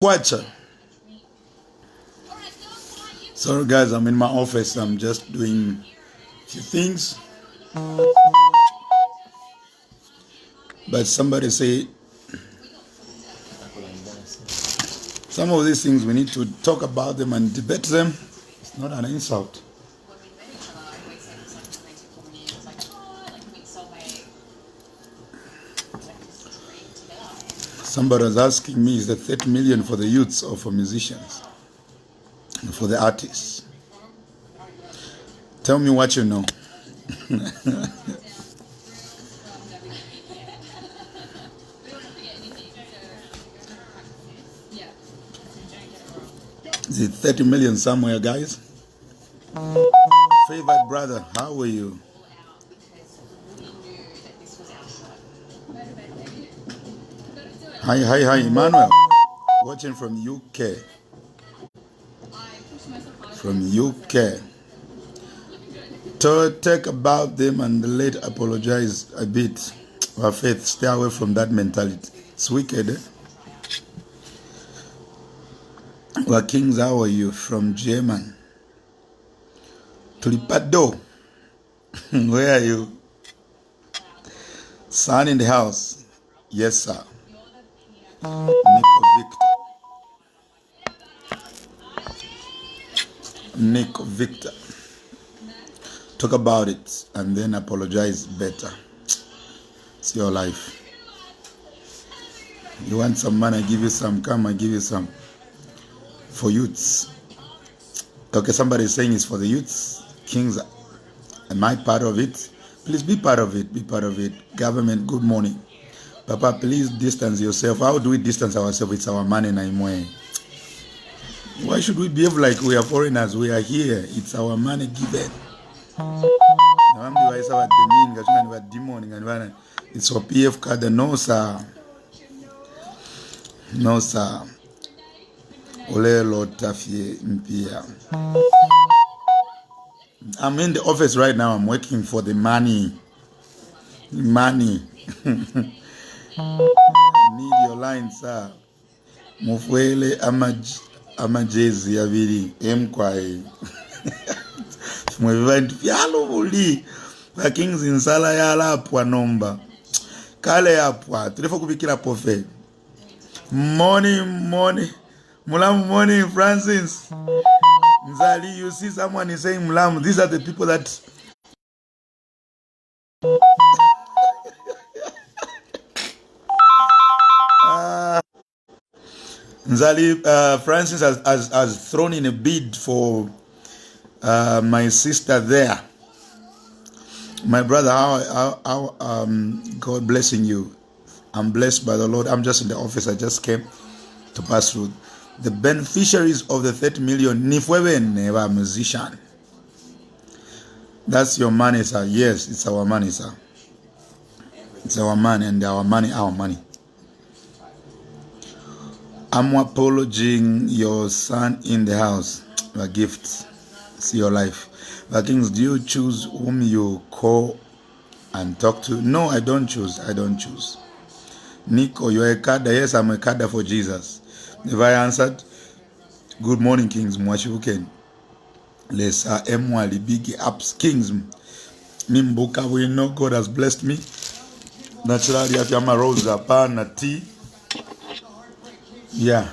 Watcher. Sorry guys, I'm in my office. I'm just doing a few things. But somebody say some of these things we need to talk about them and debate them. It's not an insult. Somebody was asking me, is the 30 million for the youths or for musicians? For the artists? Tell me what you know. Is it 30 million somewhere, guys? Favorite brother, how are you? Hi, Emmanuel. Watching from UK. From UK. To talk about them and let apologize a bit. Our faith, stay away from that mentality. It's wicked, eh? Well, Kings, how are you? From German. Tulipado. Where are you? Son in the house. Yes, sir. Nico Victor. Nico Victor. Talk about it and then apologize better. It's your life. You want some money, I give you some. Come, I give you some. For youths. Okay, somebody is saying it's for the youths. Kings, am I part of it? Please be part of it. Be part of it. Government, good morning. Papa, please distance yourself. How do we distance ourselves? It's our money, Naimwe. Why should we behave like we are foreigners? We are here. It's our money given. It's for PF card. No, sir. No, sir. I'm in the office right now. I'm working for the money. Money. Need your line, sir. Mufwele amajezi yabiri emkwai. Mwevent yalo buli. The Kings in sala yala apwa nomba. Kale apwa. Tulefo kubikira pofe. Morning. Mulamu morning, Francis. Nzali, you see someone is saying Mulamu. These are the people that Nzali, Francis has thrown in a bid for my sister there. My brother, how God blessing you. I'm blessed by the Lord. I'm just in the office. I just came to pass through. The beneficiaries of the 30 million, Nifwebe never musician. That's your money, sir. Yes, it's our money, sir. It's our money, and our money, our money. I'm apologizing your son in the house. A gift. See your life. But Kings, do you choose whom you call and talk to? No, I don't choose. I don't choose. Nico, you're a cadre. Yes, I'm a cadre for Jesus. If I answered, good morning, Kings. Mwashibuken. Lesa emwali big apps, Kings. Mimbuka, we know God has blessed me. Naturally, I am a rose, a pan, a tea. Yeah.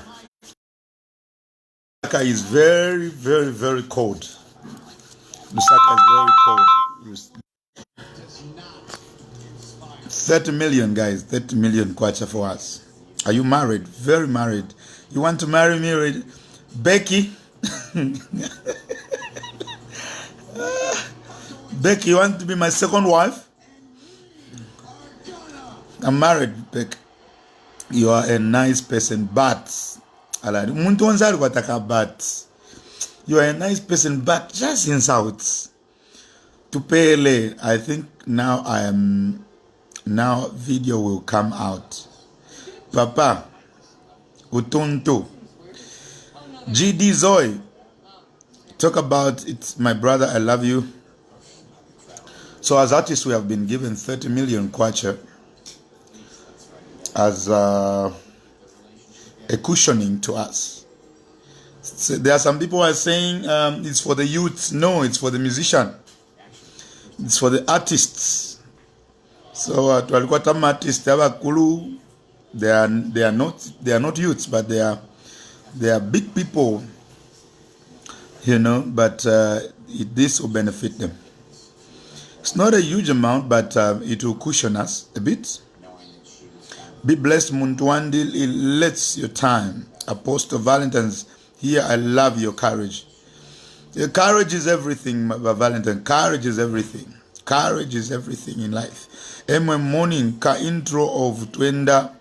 Lusaka is very, very, very cold. Lusaka is very cold. 30 million, guys. 30 million kwacha for us. Are you married? Very married. You want to marry me, Becky? Becky, you want to be my second wife? I'm married, Becky. You are a nice person, but you are a nice person, but just insult. To pay, I think now video will come out. Papa, Utuntu, GD Zoe, talk about it, my brother. I love you. So as artists, we have been given 30 million kwacha as a cushioning to us. So there are some people who are saying it's for the youth. No, it's for the musician. It's for the artists. So tulikuwa kama artists abakulu, they are not youths, but they are big people, but this will benefit them. It's not a huge amount, but it will cushion us a bit. Be blessed, Muntwandi. It lets your time. Apostle Valentine's here. I love your courage. Your courage is everything, Valentine. Courage is everything. Courage is everything in life. Emwe morning ka intro of Twenda.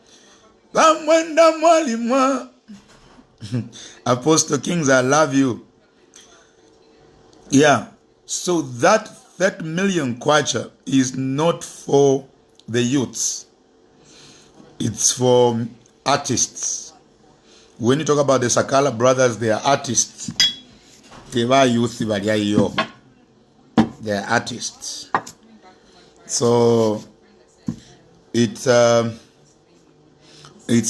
Apostle Kings, I love you. Yeah. So that 30 million kwacha is not for the youths. It's for artists. When you talk about the Sakala brothers, they are artists. They are youth, they are artists. So it's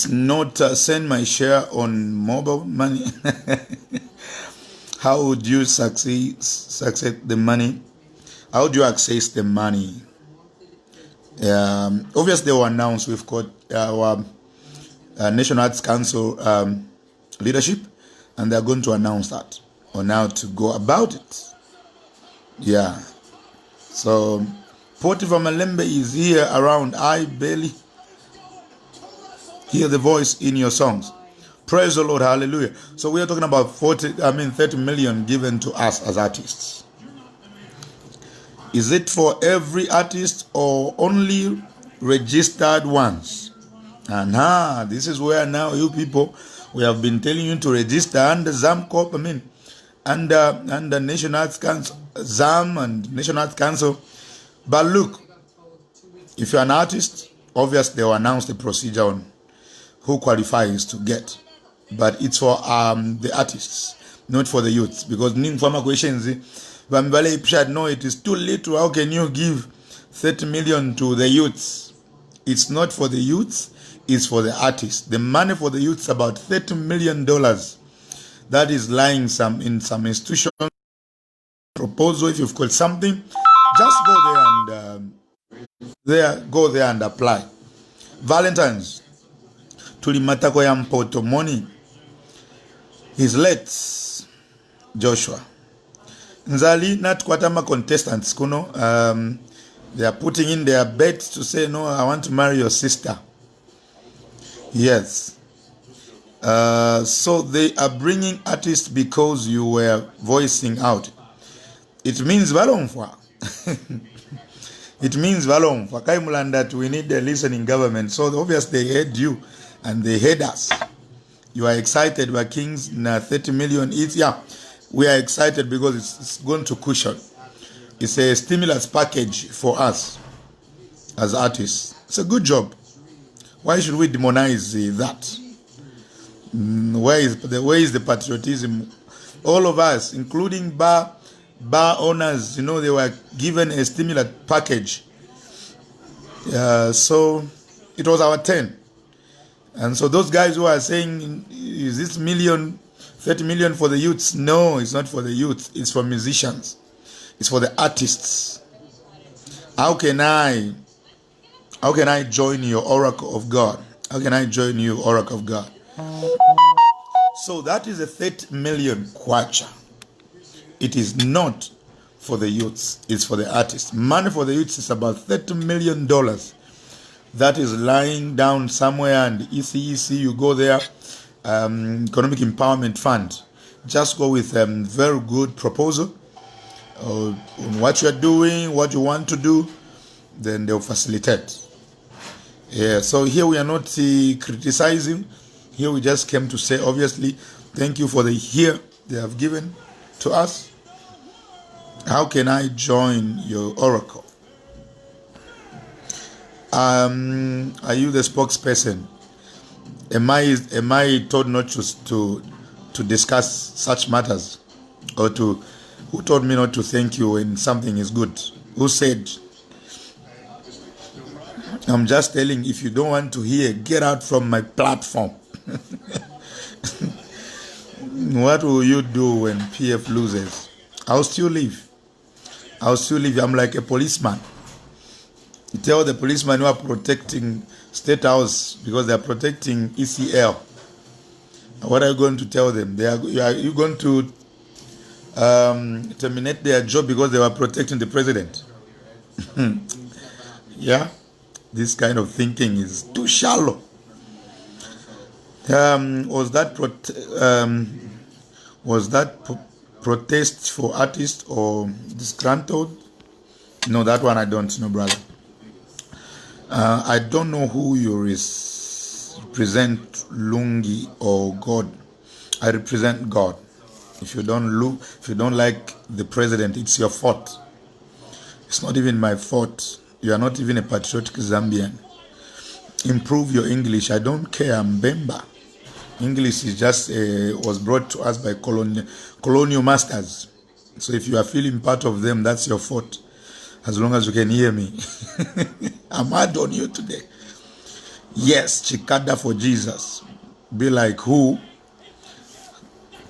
not send my share on mobile money. How would you success the money? How would you access the money? Obviously, they will announce. We've got our National Arts Council leadership, and they're going to announce that on how to go about it. Yeah. So, Potiphar Malembe is here around. I barely hear the voice in your songs. Praise the Lord. Hallelujah. So, we are talking about 30 million given to us as artists. Is it for every artist or only registered ones? And this is where now you people, we have been telling you to register under ZAM Corp, under National Arts Council, ZAM and National Arts Council. But look, if you're an artist, obviously they will announce the procedure on who qualifies to get. But it's for the artists, not for the youths. Because Ning questions, no, it is too little. How can you give 30 million to the youths? It's not for the youths, it's for the artists. The money for the youths is about $30 million. That is lying in some institution. Proposal, if you've got something, just go there and apply. Valentine's. Tulimatako ya mpoto money is late. Joshua. Nzali not kwatama contestants kuno they are putting in their bets to say no, I want to marry your sister. Yes. So they are bringing artists because you were voicing out. It means valomfwa. It means valomfwa. Kaimulanda, we need a listening government. So obviously they heard you and they heard us. You are excited by Kings na 30 million each. Yeah. We are excited because it's going to cushion. It's a stimulus package for us as artists. It's a good job. Why should we demonize that? Where is the patriotism? All of us, including bar owners, they were given a stimulus package. So it was our turn. And so those guys who are saying, is this 30 million for the youths? No, it's not for the youth. It's for musicians. It's for the artists. How can I join your oracle of God? How can I join you, oracle of God? So that is a 30 million kwacha. It is not for the youths. It's for the artists. Money for the youths is about $30 million. That is lying down somewhere, and ECEC, you go there. Economic Empowerment Fund. Just go with a very good proposal on what you are doing, what you want to do, then they'll facilitate. Yeah, so here we are not criticizing. Here we just came to say, obviously, thank you for the year they have given to us. How can I join your oracle? Are you the spokesperson? Am I told not to discuss such matters, or who told me not to thank you when something is good? Who said? I'm just telling, if you don't want to hear, get out from my platform. What will you do when PF loses? I'll still live. I'll still live. I'm like a policeman. You tell the policemen who are protecting State House because they are protecting ECL. What are you going to tell them? Are you going to terminate their job because they were protecting the president? Yeah, this kind of thinking is too shallow. Was that protest for artists or disgruntled? No, that one I don't know, brother. I don't know who you represent, Lungi or God. I represent God. If you don't like the president, it's your fault. It's not even my fault. You are not even a patriotic Zambian. Improve your English. I don't care. I'm Bemba. English is just was brought to us by colonial masters. So if you are feeling part of them, that's your fault. As long as you can hear me. I'm hard on you today. Yes, Chikada for Jesus. Be like who?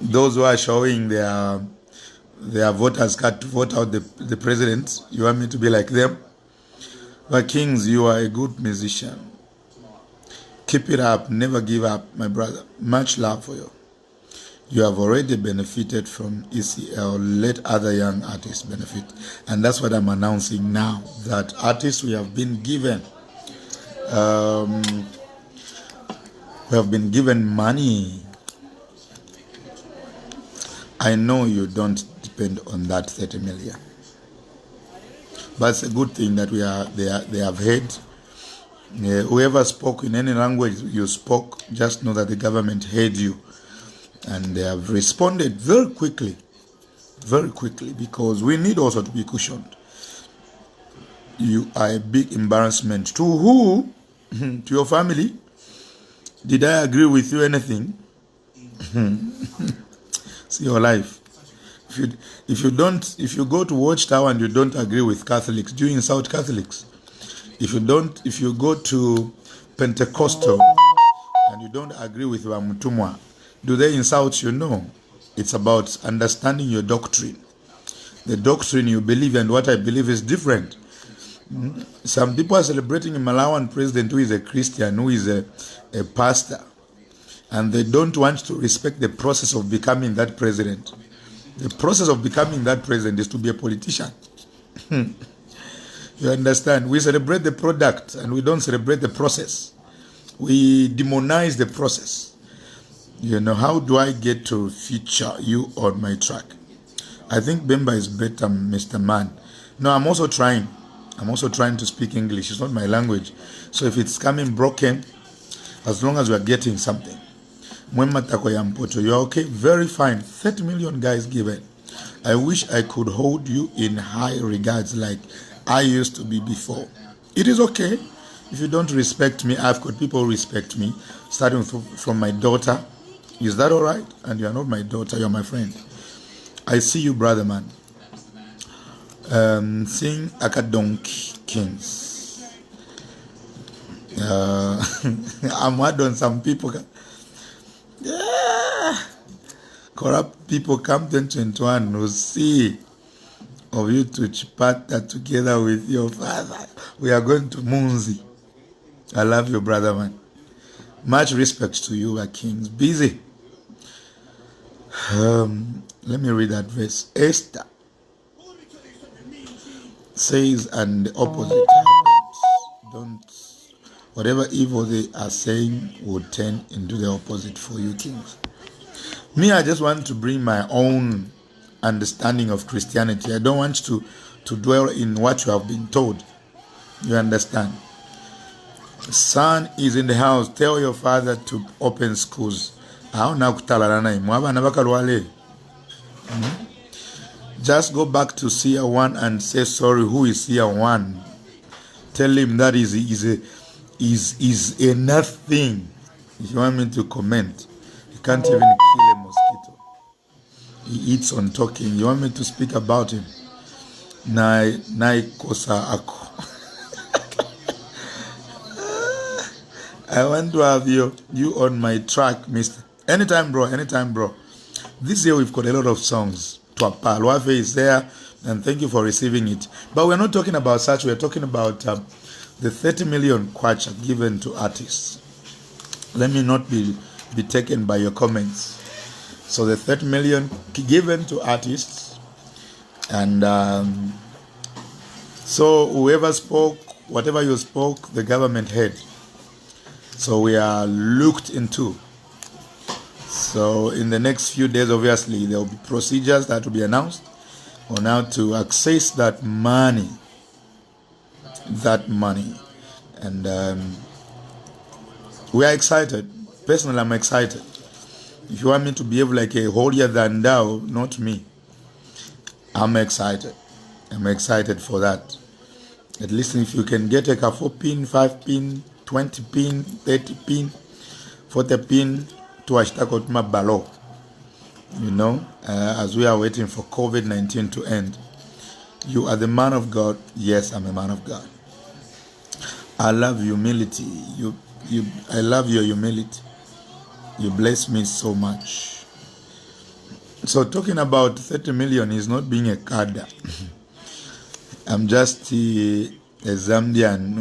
Those who are showing their voters card to vote out the president. You want me to be like them? But Kings, you are a good musician. Keep it up. Never give up, my brother. Much love for you. You have already benefited from ECL. Let other young artists benefit. And that's what I'm announcing now. That artists we have been given money. I know you don't depend on that 30 million. But it's a good thing that they have heard. Whoever spoke in any language you spoke, just know that the government heard you. And they have responded very quickly, because we need also to be cushioned. You are a big embarrassment. To who? To your family? Did I agree with you anything? See your life. If you go to Watchtower and you don't agree with Catholics, do you insult Catholics? If you go to Pentecostal and you don't agree with Wamutumwa, do they insult you? No. It's about understanding your doctrine. The doctrine you believe and what I believe is different. Some people are celebrating a Malawian president who is a Christian, who is a pastor, and they don't want to respect the process of becoming that president. The process of becoming that president is to be a politician. You understand? We celebrate the product and we don't celebrate the process. We demonize the process. You know, how do I get to feature you on my track? I think Bemba is better, Mr. Man. No, I'm also trying to speak English. It's not my language. So if it's coming broken, as long as we are getting something. You're okay? Very fine. 30 million guys given. I wish I could hold you in high regards like I used to be before. It is okay. If you don't respect me, I've got people who respect me, starting from my daughter. Is that all right? And you are not my daughter, you're my friend. I see you, brother man. Sing Akadonk Kings. I'm hard on some people. Yeah. Corrupt people come 2021 will see of you to Chipata together with your father. We are going to Munzi. I love you, brother man. Much respect to you, Kings. Busy. Let me read that verse. Esther says, and the opposite happens. Whatever evil they are saying will turn into the opposite for you, Kings. Me, I just want to bring my own understanding of Christianity. I don't want to dwell in what you have been told. You understand? Son is in the house. Tell your father to open schools. Just go back to Sia 1 and say sorry. Who is Sia 1? Tell him that is a nothing. If you want me to comment, you can't even kill a mosquito. He eats on talking. You want me to speak about him? Nai kosa ako. I want to have you on my track, Mister. Anytime, bro. Anytime, bro. This year we've got a lot of songs. Tuapa Luafe is there, and thank you for receiving it. But we're not talking about such. We're talking about the 30 million kwacha given to artists. Let me not be taken by your comments. So the 30 million given to artists, and so whoever spoke, whatever you spoke, the government heard. So we are looked into. So in the next few days, obviously, there will be procedures that will be announced on how to access that money. And we are excited. Personally, I'm excited. If you want me to behave like a holier than thou, not me. I'm excited. I'm excited for that. At least if you can get a 4 pin, 5 pin, 20 pin, 30 pin, 40 pin to Ashtakotma Balo. You know, as we are waiting for COVID-19 to end. You are the man of God. Yes, I'm a man of God. I love humility. I love your humility. You bless me so much. So talking about 30 million is not being a cadre. I'm just a Zambian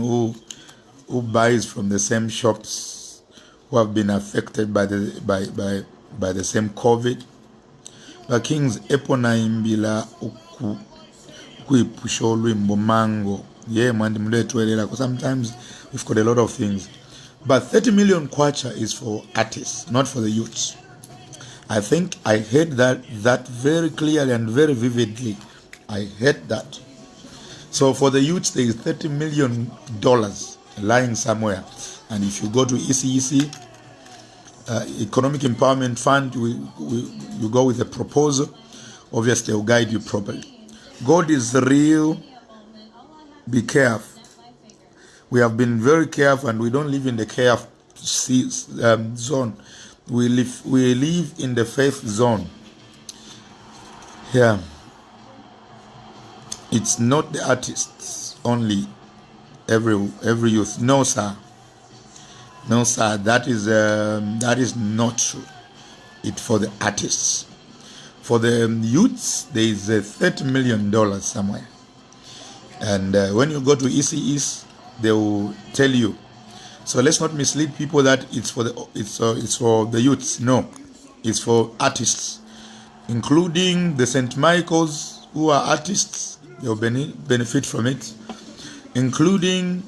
who buys from the same shops, who have been affected by the same COVID. But Kings Epona Imbila Kuipusholwi Mbomango. Yeah, sometimes we've got a lot of things. But 30 million kwacha is for artists, not for the youths. I think I heard that very clearly and very vividly. I heard that. So for the youths, there is $30 million lying somewhere. And if you go to ECEC, Economic Empowerment Fund, you go with a proposal. Obviously, they'll guide you properly. God is real. Be careful. We have been very careful, and we don't live in the careful zone. We live in the faith zone. Yeah. It's not the artists only. Every youth. No, sir. No, sir. That is not true. It's for the artists. For the youths, there is $30 million somewhere. And when you go to ECEs, they will tell you. So let's not mislead people that it's for the youths. No, it's for artists, including the St. Michael's, who are artists. They'll benefit from it, including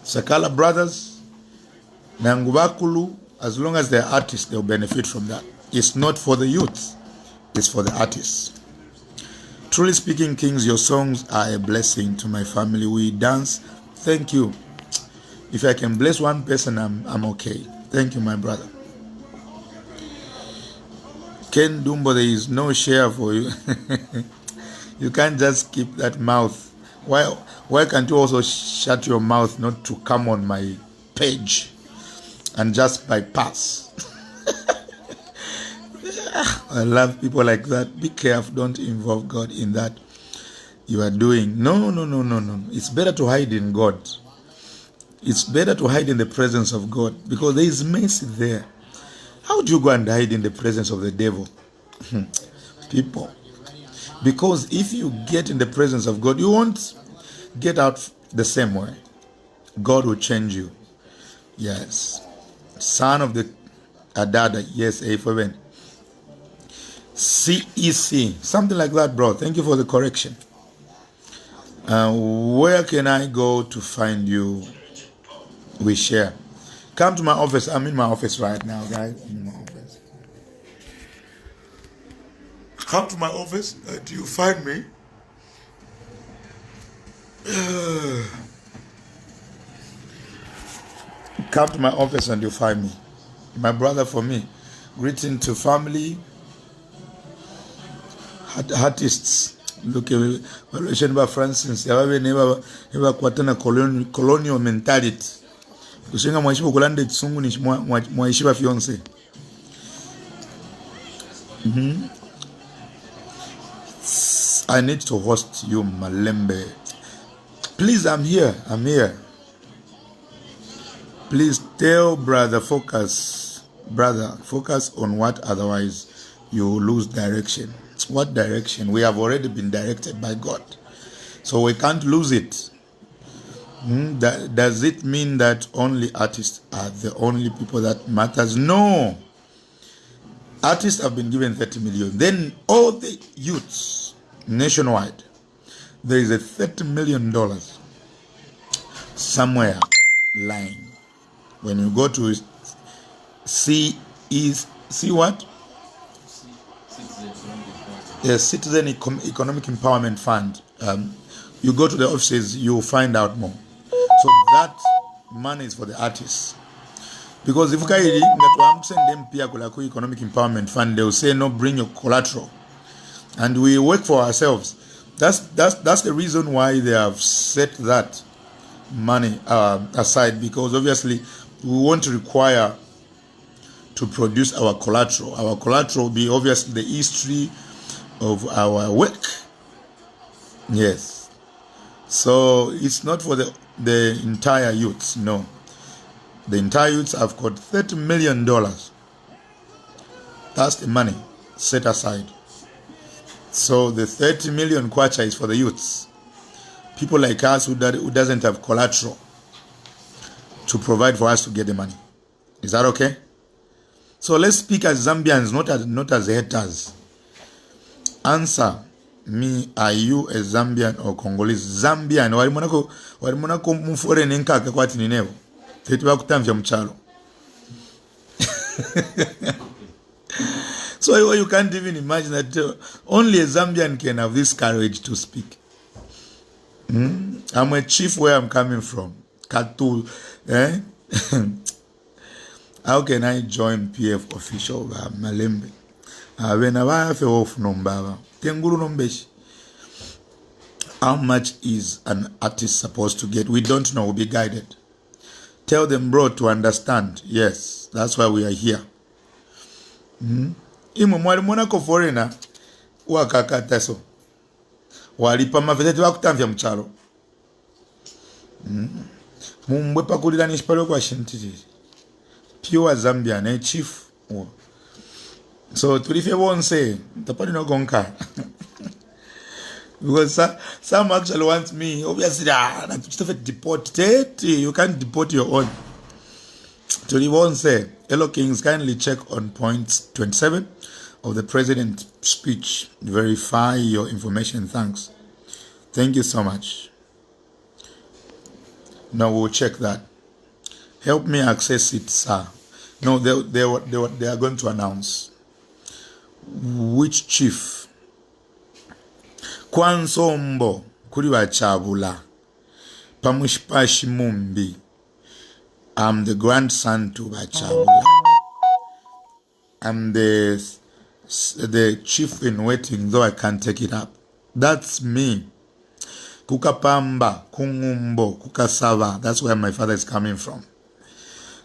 Sakala Brothers, Nangubakulu. As long as they're artists, they'll benefit from that. It's not for the youth. It's for the artists. Truly speaking, Kings, your songs are a blessing to my family. We dance. Thank you. If I can bless one person, I'm okay. Thank you, my brother. Ken Dumbo, there is no share for you. You can't just keep that mouth. Why can't you also shut your mouth not to come on my page and just bypass? I love people like that. Be careful. Don't involve God in that you are doing. No. It's better to hide in God. It's better to hide in the presence of God, because there is mercy there. How do you go and hide in the presence of the devil? People. Because if you get in the presence of God, you won't get out the same way. God will change you. Yes. Son of the Adada. Yes, A7. CEC, something like that, bro. Thank you for the correction. Where can I go to find you? We share. Come to my office. I'm in my office right now, guys. I'm in my office. Come to my office. Do you find me? Come to my office and you find me. My brother for me. Greeting to family. Artists. Look at valuation by Francis. You never kwatana colonial mentality. Kusenga mwaishiwa kulande tsungu ni mwaishiwa fiance. I need to host you, Malembe. Please, I'm here. Please tell brother focus on what, otherwise you lose direction. What direction? We have already been directed by God, so we can't lose it. Does it mean that only artists are the only people that matters? No. Artists have been given 30 million. Then all the youths nationwide, there is a $30 million somewhere lying. When you go to see what? Citizen Economic Empowerment Fund. You go to the offices, you'll find out more. So that money is for the artists. Because if you send them Economic Empowerment Fund, they'll say no, bring your collateral, and we work for ourselves. That's the reason why they have set that money aside, because obviously we won't require to produce our collateral. Our collateral will be obviously the history of our work. Yes. So it's not for the entire youths, no. The entire youths have got $30 million. That's the money set aside. So the 30 million kwacha is for the youths. People like us who doesn't have collateral to provide for us to get the money. Is that okay? So let's speak as Zambians, not as haters. Answer me, are you a Zambian or Congolese? Zambian. Walimonako mufore nenkaka kwati ninevo. Tetuwa kutamvya mchalo. So you can't even imagine that only a Zambian can have this courage to speak. I'm a chief where I'm coming from. Katu, eh? How can I join PF official Malembe? When I have off number, how much is an artist supposed to get? We don't know. We'll be guided. Tell them, bro, to understand. Yes, that's why we are here. Imo mwali mwanako foreigner wakakata so walipa mafeteti wakutamvya mchalo mumbwe pakulira nishipalo kwa shintiri pure Zambian chief. So tulifye wonse tapali no gonka because some actually want me obviously deport. You can't deport your own. Tulivonse, Hello Kings, kindly check on point 27 of the president's speech. Verify your information. Thanks. Thank you so much. Now we'll check that. Help me access it, sir. No, they are going to announce which chief. Kwansombo kuri Chabula Pamushpashi Mumbi. I'm the grandson to Bachabula. I'm the chief in waiting, though I can't take it up. That's me. Kukapamba, Kungumbo, Kukasava. That's where my father is coming from.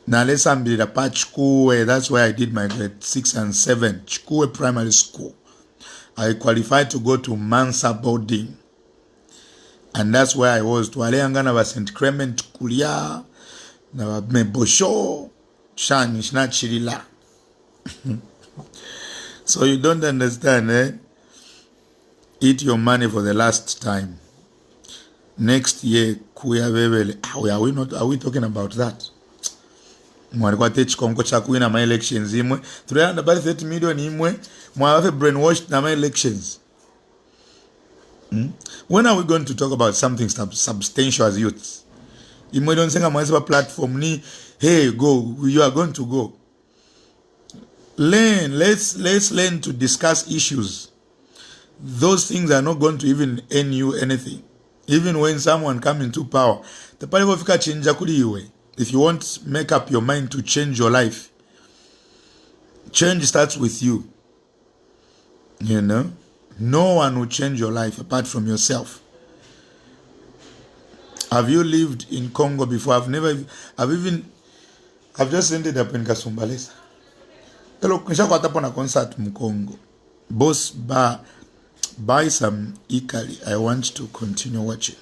Now let's be the Chikue. That's where I did my grade 6 and 7. Chikue Primary School. I qualified to go to Mansa boarding. And that's where I was. To Aleangana was St. Clement Kulia. Na mebosho shani chirila. So you don't understand, eh? Eat your money for the last time. Next year, are we talking about that? Mwarikwa teach konko chakuwi na my elections imwe. Turayanda bali 30 million imwe. Mwawafe brainwashed na my elections. When are we going to talk about something substantial as youths? Imwe don't sing a platform ni, hey, go, you are going to go. Learn, let's learn to discuss issues. Those things are not going to even earn you anything. Even when someone comes into power, the party of change iwe. If you want to make up your mind to change your life, change starts with you. You know, no one will change your life apart from yourself. Have you lived in Congo before? I've just ended up in Kasumbalesa. Hello, nishakwata concert mu Congo. Boss buy some Ikali. I want to continue watching.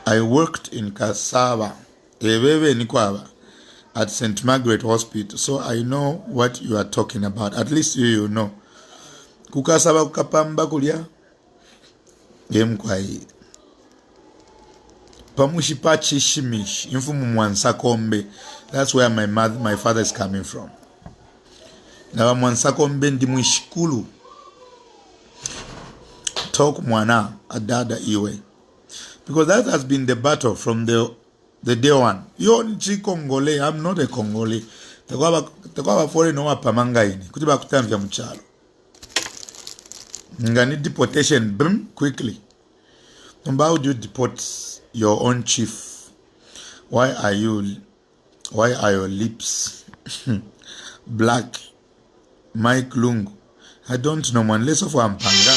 I worked in Kasava, Ewewe Nikwaba, at St. Margaret Hospital, so I know what you are talking about. At least you know. Kukasaba kukapamba kulya yemkwai pamushipachi shimish infumu mwansakombe. That's where my father is coming from. Na mwansakombe ndi mwishikulu talk mwana adada iwe, because that has been the battle from the day one. Yo nchi Congolese, I'm not a Congolese. Takwaba foreign no wapamanga ini kuti bakutamvya mchalo ngani deportation quickly. How do you deport your own chief? Why are your lips black? Mike Lungu, I don't know, man. Less of Ampanga.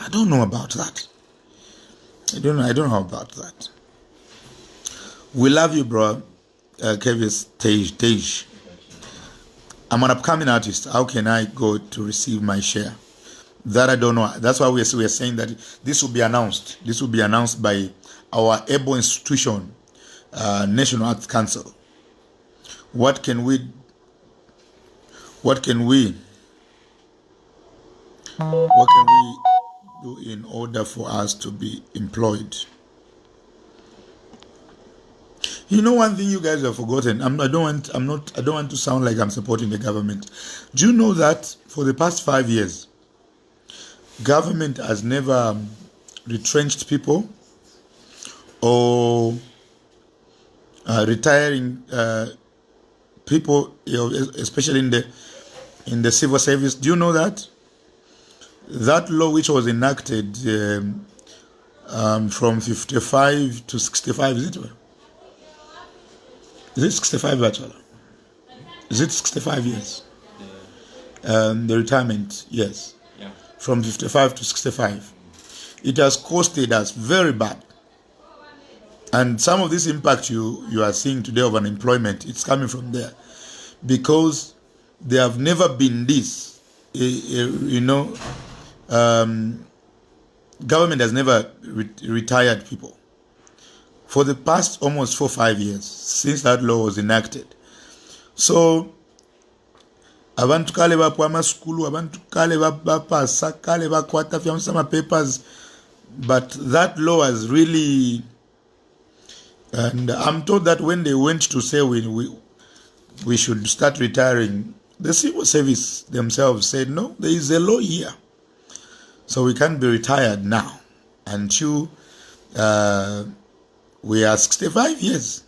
I don't know about that. I don't know about that. We love you, bro. Kevis Tej. I'm an upcoming artist. How can I go to receive my share? That I don't know. That's why we are saying that this will be announced. This will be announced by our able institution, National Arts Council. What can we do in order for us to be employed? You know, one thing you guys have forgotten. I don't want to sound like I'm supporting the government. Do you know that for the past 5 years, government has never retrenched people or retiring people, especially in the civil service? Do you know that? That law, which was enacted from 55 to 65, is it? Is it 65 actually? Is it 65 years? The retirement, yes. Yeah. From 55 to 65. It has costed us very bad. And some of this impact you are seeing today of unemployment, it's coming from there. Because there have never been this, government has never retired people. For the past almost 4 or 5 years since that law was enacted. So abantu kale bapwa school, abantu kale bapasa kale bakwata fya some papers, but that law has really, and I'm told that when they went to say we should start retiring, the civil service themselves said no, there is a law here, so we can't be retired now until we are 65 years.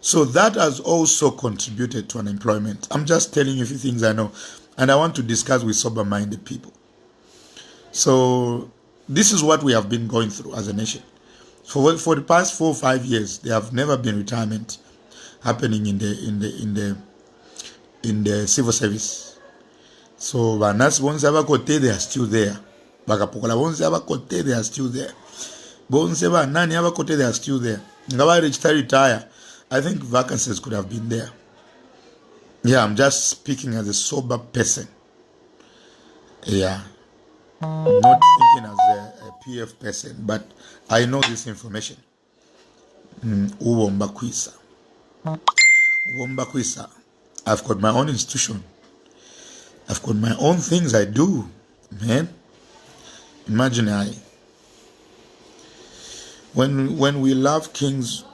So that has also contributed to unemployment. I'm just telling you a few things I know, and I want to discuss with sober-minded people. So this is what we have been going through as a nation. For the past 4 or 5 years, there have never been retirement happening in the civil service. So Banas once ever kote, they are still there. Bakapokola once ever kote, they are still there. Bonseba nani ever kote, they are still there. Ngawa retire. I think vacancies could have been there. Yeah, I'm just speaking as a sober person. Yeah. Not thinking as a PF person, but I know this information. Uwombakwisa. I've got my own institution. I've got my own things I do, man. Imagine when we love kings,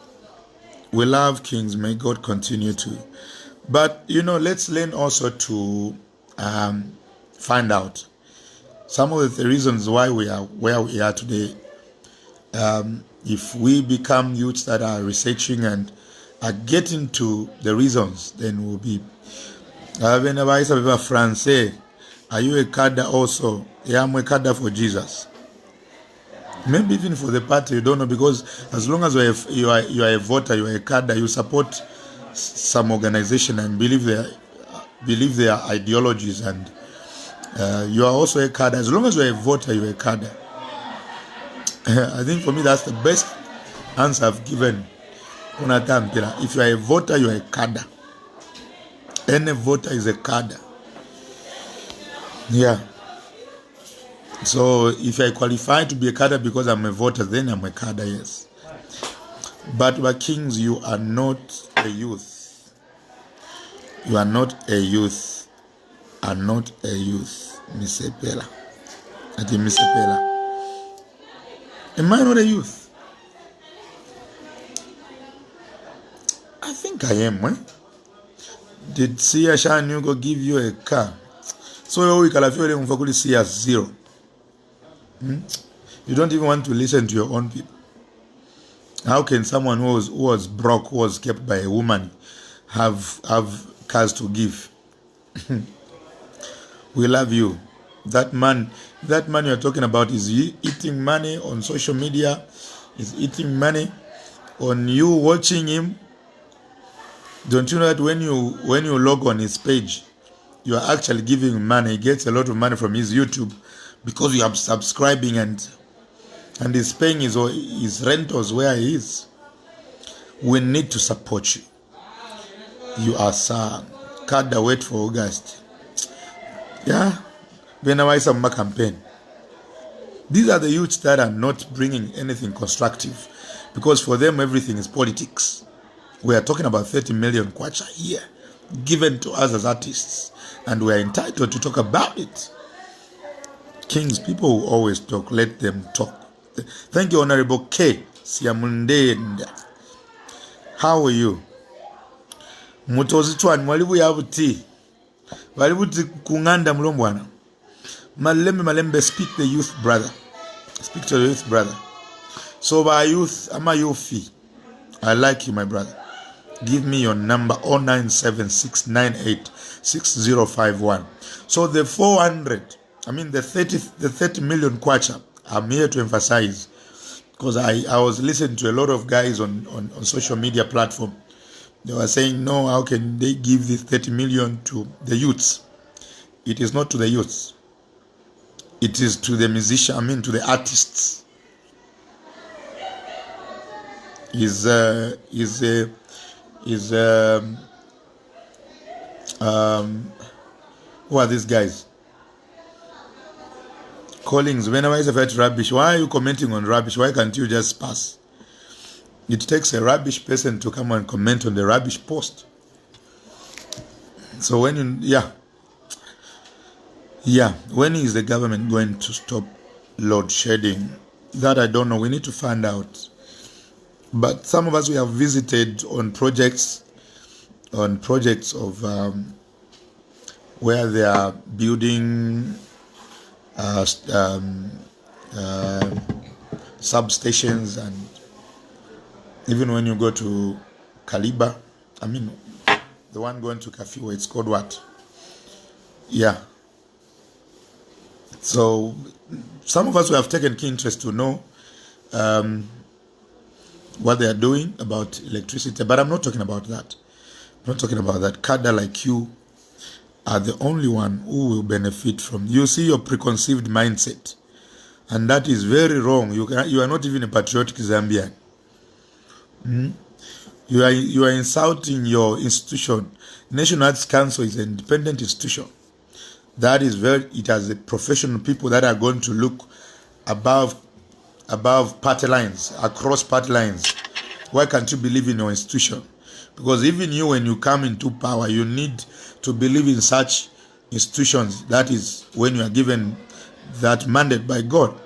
may God continue to. But let's learn also to find out some of the reasons why we are where we are today. If we become youths that are researching and are getting to the reasons, then we'll be. France, are you a cadre also? Yeah, I'm a cadre for Jesus. Maybe even for the party, you don't know, because as long as you are a voter, you are a cadre, you support some organization and believe their ideologies, and you are also a cadre. As long as you are a voter, you are a cadre. I think for me that's the best answer I've given. If you are a voter, you are a cadre. Any voter is a cadre. Yeah. So if I qualify to be a cadre because I'm a voter, then I'm a cadre, yes. But Kings, you are not a youth. You are not a youth. Are not a youth. Mr. Pella. I think Mr. Pella. Am I not a youth? I think I am, eh? Did Sia Shanugo give you a car? So we can feel him for Sia zero. You don't even want to listen to your own people. How can someone who was broke, who was kept by a woman, have cars to give? We love you. That man you're talking about is eating money on social media, is eating money on you watching him. Don't you know that when you log on his page, you are actually giving him money? He gets a lot of money from his YouTube because you are subscribing and he's paying his rentals where he is. We need to support you. You are sir. Can't wait for August. Yeah. When I some campaign. These are the youths that are not bringing anything constructive, because for them everything is politics. We are talking about 30 million kwacha here given to us as artists, and we are entitled to talk about it. Kings, people who always talk, let them talk. Thank you, Honorable K. Siamundenda. How are you? Mutozi Chwan, walibu yabuti. Walibu kunganda mlombwana. Malembe Malembe, speak the youth brother. Speak to the youth brother. So by youth, I'm a youthie. I like you, my brother. Give me your number 0976986051. So the 400, the 30 million kwacha, I'm here to emphasize, because I was listening to a lot of guys on social media platform. They were saying, no, how can they give this 30 million to the youths? It is not to the youths. It is to the musician, to the artists. Who are these guys? Collins, whenever I say rubbish, why are you commenting on rubbish? Why can't you just pass? It takes a rubbish person to come and comment on the rubbish post. So when when is the government going to stop load shedding? That I don't know. We need to find out. But some of us, we have visited on projects of where they are building substations, and even when you go to Kaliba, the one going to Kafiwa, it's called what? Yeah. So some of us, we have taken keen interest to know what they are doing about electricity, but I'm not talking about that. I'm not talking about that. Cadre like you are the only one who will benefit from. You see your preconceived mindset, and that is very wrong. You are not even a patriotic Zambian. You are insulting your institution. National Arts Council is an independent institution. That is it has a professional people that are going to look above party lines, across party lines. Why can't you believe in your institution? Because even you, when you come into power, you need to believe in such institutions. That is when you are given that mandate by God.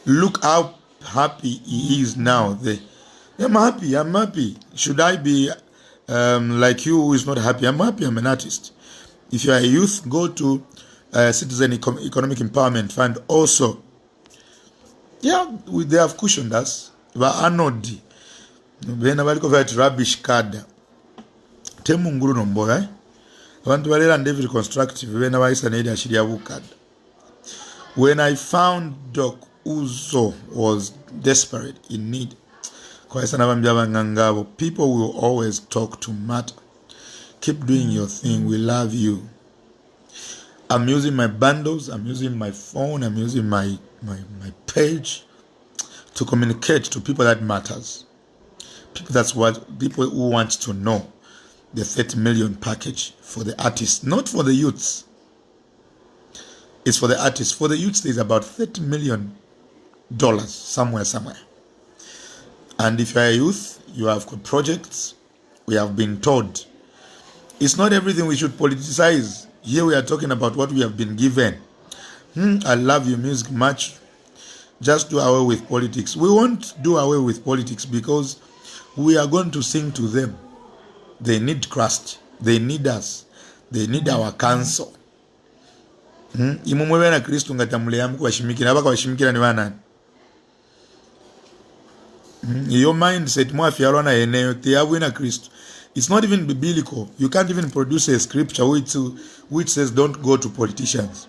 Look how happy he is now. I'm happy. Should I be like you who is not happy? I'm happy. I'm an artist. If you are a youth, go to Citizen Economic Empowerment Fund also. Yeah, they have cushioned us. But anodi. Bena baliko vat rubbish card. Temu nguru nombo, eh? Abantu balera and very constructive. Bena baisa nedi ashiria card. When I found Doc Uzo was desperate, in need, people will always talk to matter. Keep doing your thing. We love you. I'm using my bundles. I'm using my phone. I'm using my page to communicate to people that matters. People who want to know the 30 million package for the artists, not for the youths. It's for the artists. For the youths, there's about $30 million somewhere. And if you're a youth, you have got projects. We have been told. It's not everything we should politicize. Here we are talking about what we have been given. I love your music much. Just do away with politics. We won't do away with politics because we are going to sing to them. They need Christ. They need us. They need our counsel. Imumwe na Kristo ngatamuleyamu kubashimikira abakabashimikira ni banani. Your mindset mwafyalwa na eneyo teyabu na Kristo. It's not even biblical. You can't even produce a scripture which says don't go to politicians.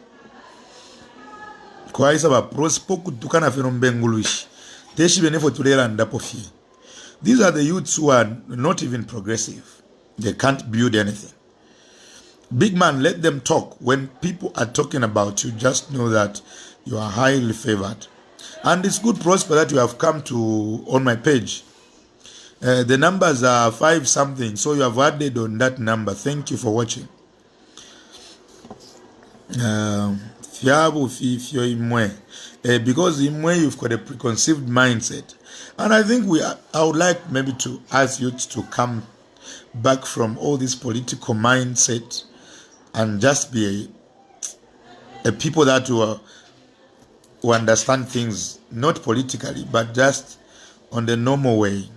Kwa isaba prospo kutukana fenombenguluishi. Teshi benefo tulera ndapofi. These are the youths who are not even progressive. They can't build anything. Big man, let them talk. When people are talking about you, just know that you are highly favored. And it's good, Prosper, that you have come to on my page. The numbers are 5 something, so you have added on that number. Thank you for watching. Because you've got a preconceived mindset. And I think I would like maybe to ask you to come back from all this political mindset and just be a people that who understand things, not politically, but just on the normal way.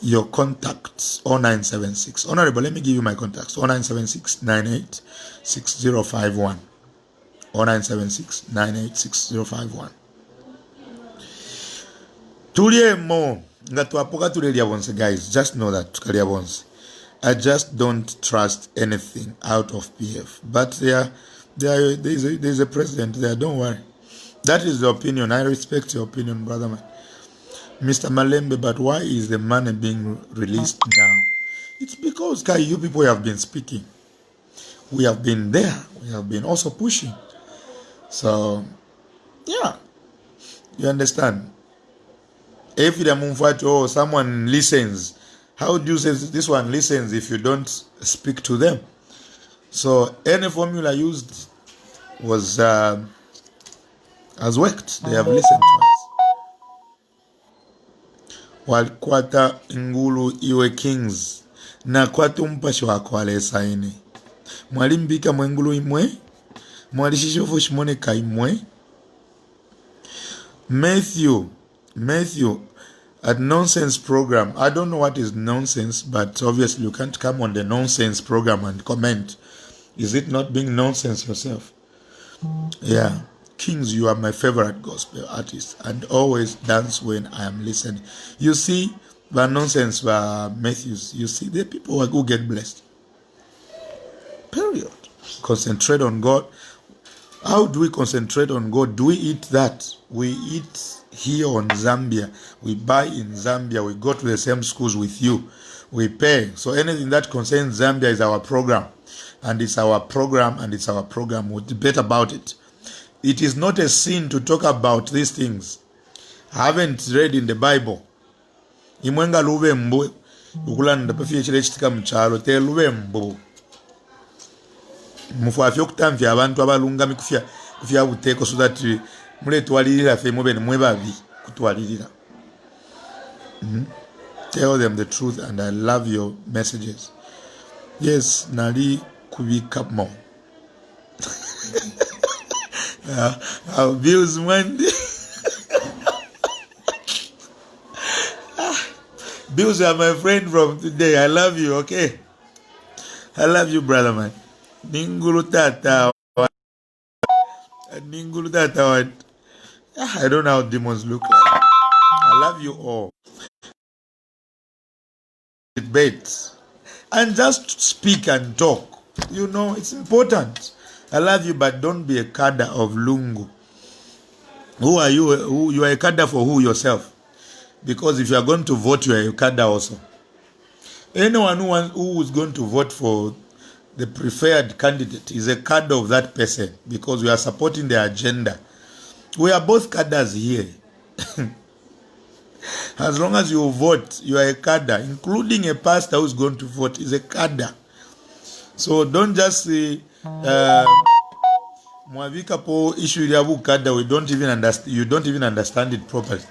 Your contacts 0976. Honorable, let me give you my contacts. 0976 98 6051. 0976 98 6051. Tuliemo ngatuapoka tulelia bonse, guys. Just know that tukalia bonse. I just don't trust anything out of PF. But there's a president there. Don't worry. That is the opinion. I respect your opinion, brother man. Mr. Malembe, but why is the money being released now? It's because you people have been speaking. We have been there. We have been also pushing. So, yeah. You understand? If someone listens, how do you say this one listens if you don't speak to them? So, any formula used has worked. They have listened to us. Walkwata ingulu iwe kings na kwatu mpashi wakwale saini mwalimbika mwengulu imwe mwalishishofu shimone kaimwe. Matthew at nonsense program. I don't know what is nonsense, but obviously you can't come on the nonsense program and comment. Is it not being nonsense yourself? Yeah. Kings, you are my favorite gospel artist and always dance when I am listening. You see, the nonsense Matthews, you see, the people who get blessed. Period. Concentrate on God. How do we concentrate on God? Do we eat that? We eat here on Zambia. We buy in Zambia. We go to the same schools with you. We pay. So anything that concerns Zambia is our program. And it's our program and it's our program. We'll debate about it. It is not a sin to talk about these things. I haven't read in the Bible. Imwenga luwe mbo. Ukulanda pafie chile chitika mchalo. Te luwe mbo. Mufafio kutamfia abantu abalunga kufia uteko so that mule tuwalilila fe mwebe mwebavi kutuwalilila. Tell them the truth and I love your messages. Yes, nali kubika more. I'll abuse Monday. Bills are my friend from today. I love you, okay? I love you, brother man. Ningulu tata. Ningulu tata. I don't know how demons look like. I love you all. Debate. And just speak and talk. You know, it's important. I love you, but don't be a cadre of Lungu. Who are you? You are a cadre for who yourself? Because if you are going to vote, you are a cadre also. Anyone who is going to vote for the preferred candidate is a cadre of that person because we are supporting their agenda. We are both cadres here. As long as you vote, you are a cadre, including a pastor who is going to vote is a cadre. So don't just say, Mwavika po issue ya bukada, we don't even understand, you don't even understand it properly.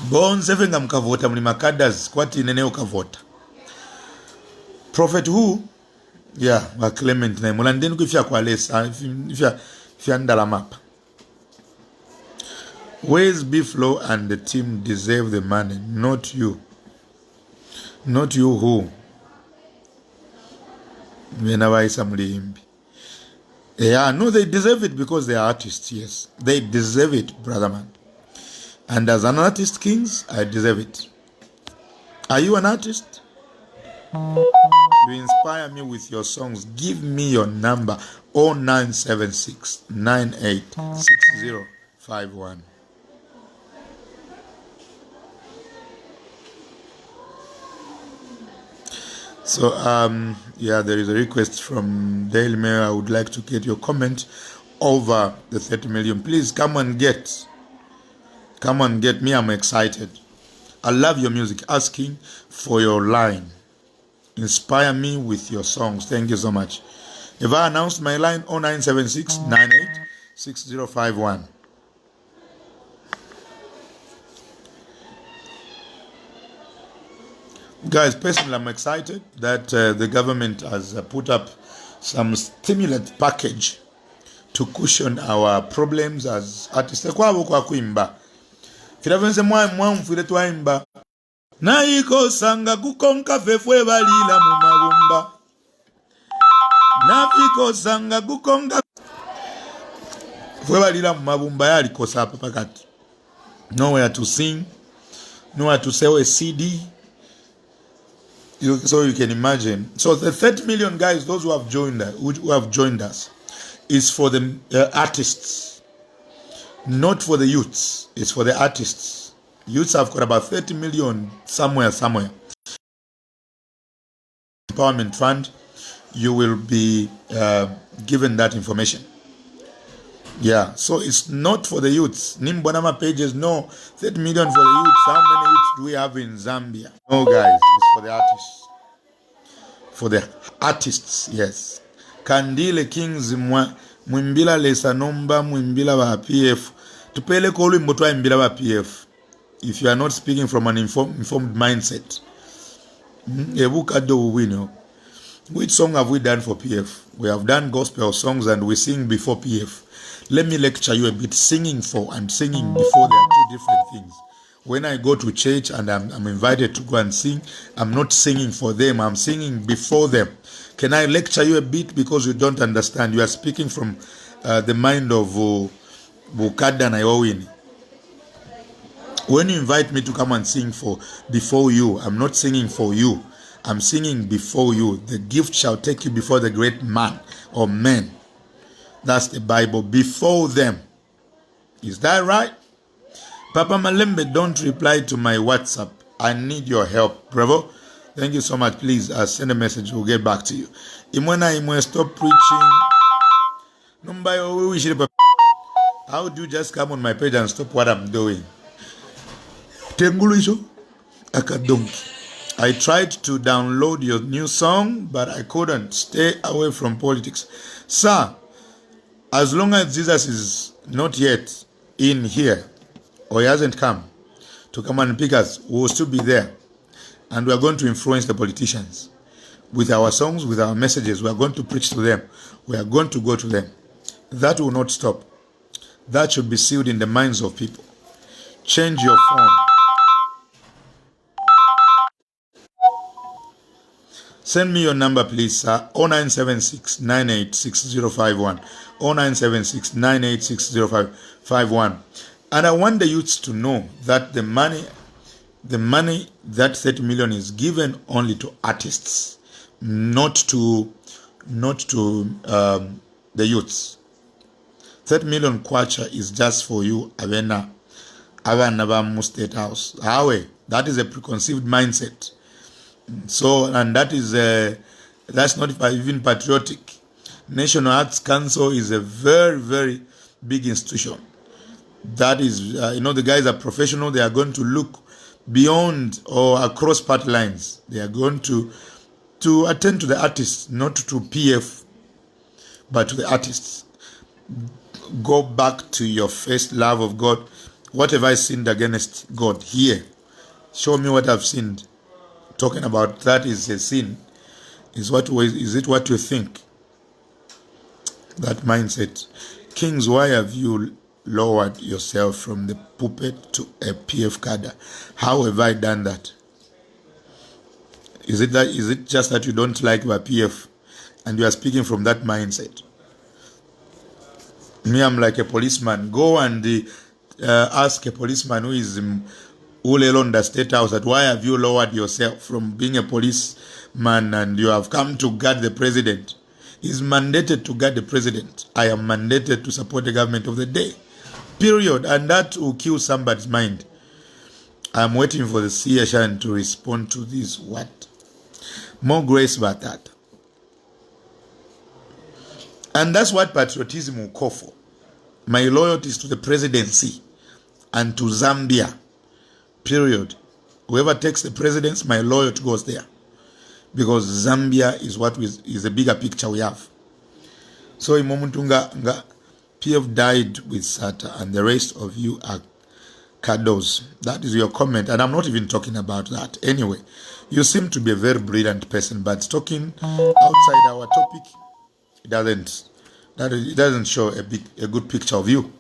Bones evenga mkavota mlima kadas kwati nene ukavota. Prophet who? Yeah, wa Clement na mulandeni kufia kwa lesa ifya ndala mapa. Where's Biflo and the team deserve the money, not you. Not you who? Yeah, no, they deserve it because they are artists, yes. They deserve it, brother man. And as an artist, Kings, I deserve it. Are you an artist? You inspire me with your songs. Give me your number, 0976 986051. So, yeah, there is a request from Daily Mail. I would like to get your comment over the 30 million. Please come and get me. I'm excited. I love your music. Asking for your line. Inspire me with your songs. Thank you so much. If I announced my line, 0976 986051. Guys, personally, I'm excited that the government has put up some stimulant package to cushion our problems as artists. Kwa kuimba. Firavense mfire twaimba. Naiko sanga kukonka fefwe balila mu mabumba. Nafiko sanga kukonka fefwe balila mu mabumba yali kosa pakati. Nowhere to sing, nowhere to sell a CD. So you can imagine. So the 30 million guys, those who have joined us, is for the artists, not for the youths. It's for the artists. Youths have got about 30 million somewhere. Empowerment fund. You will be given that information. Yeah. So it's not for the youths. Nimbonama pages. No, 30 million for the youths. How many youths do we have in Zambia? No, guys. It's for the artists. For the artists, yes. Kandile Kings mwimbila lesa nomba mwimbila wa PF. Tupele kolu mbotwa mwimbila wa PF. If you are not speaking from an informed mindset. Which song have we done for PF? We have done gospel songs and we sing before PF. Let me lecture you a bit. Singing for and singing before, they are two different things. When I go to church and I'm invited to go and sing, I'm not singing for them, I'm singing before them. Can I lecture you a bit because you don't understand? You are speaking from the mind of Bukada na Iowini. When you invite me to come and sing before you, I'm not singing for you. I'm singing before you. The gift shall take you before the great man or men. That's the Bible. Before them. Is that right? Papa Malembe, don't reply to my WhatsApp. I need your help. Bravo. Thank you so much. Please send a message. We'll get back to you. Imwena, stop preaching. How would you just come on my page and stop what I'm doing? Tengulisho akadonki. I tried to download your new song, but I couldn't. Stay away from politics. Sir, as long as Jesus is not yet in here, or he hasn't come to come and pick us, we will still be there. And we are going to influence the politicians. With our songs, with our messages, we are going to preach to them. We are going to go to them. That will not stop. That should be sealed in the minds of people. Change your phone. Send me your number, please, sir. 0976 986051. 0976 986051. And I want the youths to know that the money that 30 million is given only to artists, not to the youths. 30 million kwacha is just for you, Avena State House. However, that is a preconceived mindset. So, and that is that's not even patriotic. National Arts Council is a very, very big institution. That is, the guys are professional. They are going to look beyond or across party lines. They are going to attend to the artists, not to PF. But to the artists, go back to your first love of God. What have I sinned against God? Here, show me what I've sinned. Talking about that is a sin. Is it what you think? That mindset. Kings, why have you lowered yourself from the pulpit to a PF cadre? How have I done that? Is it just that you don't like my PF and you are speaking from that mindset? Me, I'm like a policeman. Go and ask a policeman who is all alone the state house that why have you lowered yourself from being a policeman and you have come to guard the president. He's mandated to guard the president. I am mandated to support the government of the day. Period. And that will kill somebody's mind. I'm waiting for the CSN to respond to this. What? More grace about that. And that's what patriotism will call for. My loyalty is to the presidency and to Zambia. Period. Whoever takes the presidency, my loyalty goes there. Because Zambia is what is a bigger picture we have. So Imomuntunga PF died with SATA and the rest of you are cados. That is your comment. And I'm not even talking about that. Anyway, you seem to be a very brilliant person, but talking outside our topic, it doesn't show a good picture of you.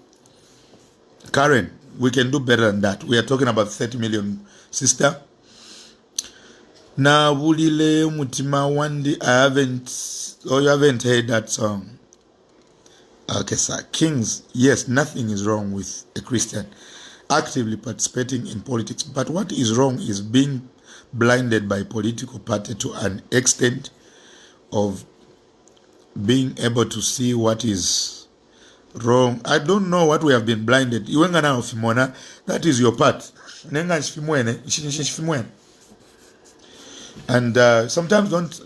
Karen, we can do better than that. We are talking about 30 million, sister. Na wulile mutima wandi, you haven't heard that song. Okay, sir. Kings, yes, nothing is wrong with a Christian actively participating in politics. But what is wrong is being blinded by political party to an extent of being able to see what is wrong. I don't know what we have been blinded. That is your part. And sometimes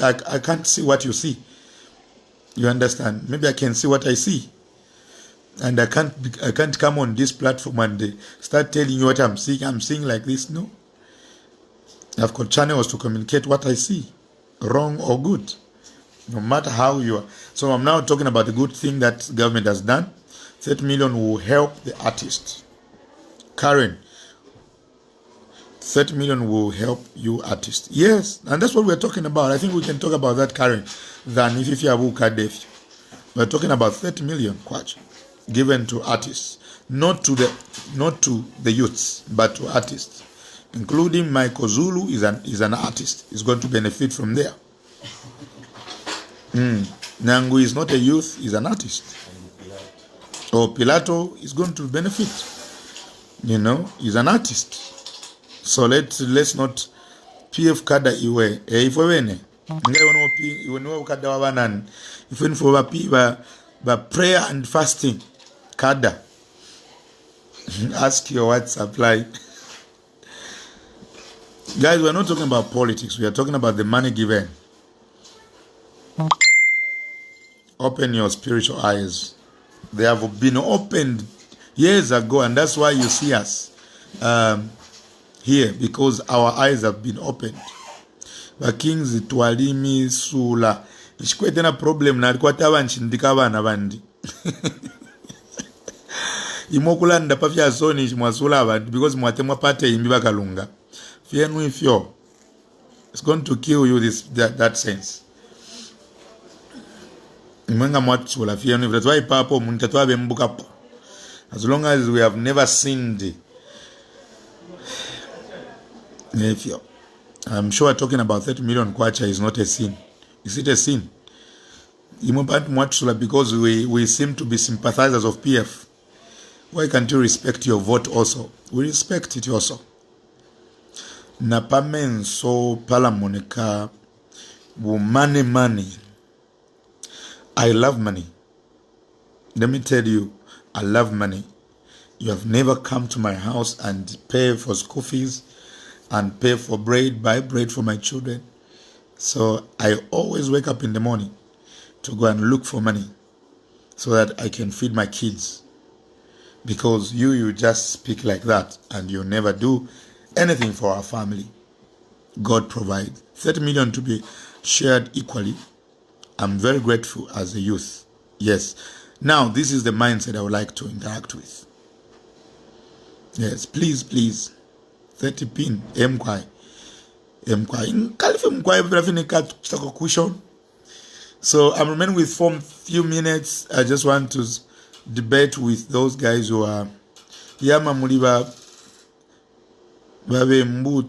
I can't see what you see. You understand? Maybe I can see what I see. And I can't come on this platform and start telling you what I'm seeing. I'm seeing like this. No. I've got channels to communicate what I see, wrong or good, no matter how you are. So I'm now talking about the good thing that government has done. 30 million will help the artist. Karen, 30 million will help you artist. Yes, and that's what we're talking about. I think we can talk about that, Karen, than if you have Ukadefi. We're talking about 30 million kwacha given to artists, not to the youths, but to artists, including Michael Zulu is an artist. He's going to benefit from there. Nangu is not a youth, he's an artist. Or Pilato is going to benefit. He's an artist. So let's not PF kada iwe if we kada wabanan if for ba prayer and fasting kada ask your what supply. Guys, we're not talking about politics, we are talking about the money given. Open your spiritual eyes. They have been opened years ago, and that's why you see us here, because our eyes have been opened. The kings twalimi sula ichikwete na problem na alikuwa tabanchindika abana bandi imokulanda pafya soni mwasula abantu because mwatemwa pate imbi bakalunga fienu ifyo. It's going to kill you that sense. Mwenga mwatsula fienu. That's why papo muntatwa bembuka. As long as we have never sinned. I'm sure talking about 30 million kwacha is not a sin. Is it a sin? Because we seem to be sympathizers of PF. Why can't you respect your vote also? We respect it also. Napamen so palamonika money. I love money. Let me tell you, I love money. You have never come to my house and pay for school fees and pay for bread, buy bread for my children. So I always wake up in the morning to go and look for money so that I can feed my kids. Because you just speak like that and you never do anything for our family. God provides 30 million to be shared equally. I'm very grateful as a youth. Yes. Now, this is the mindset I would like to interact with. Yes, please, please. 30 pin. MQI. So I'm remaining with for a few minutes. I just want to debate with those guys who are Yama Muliba Babe Mbu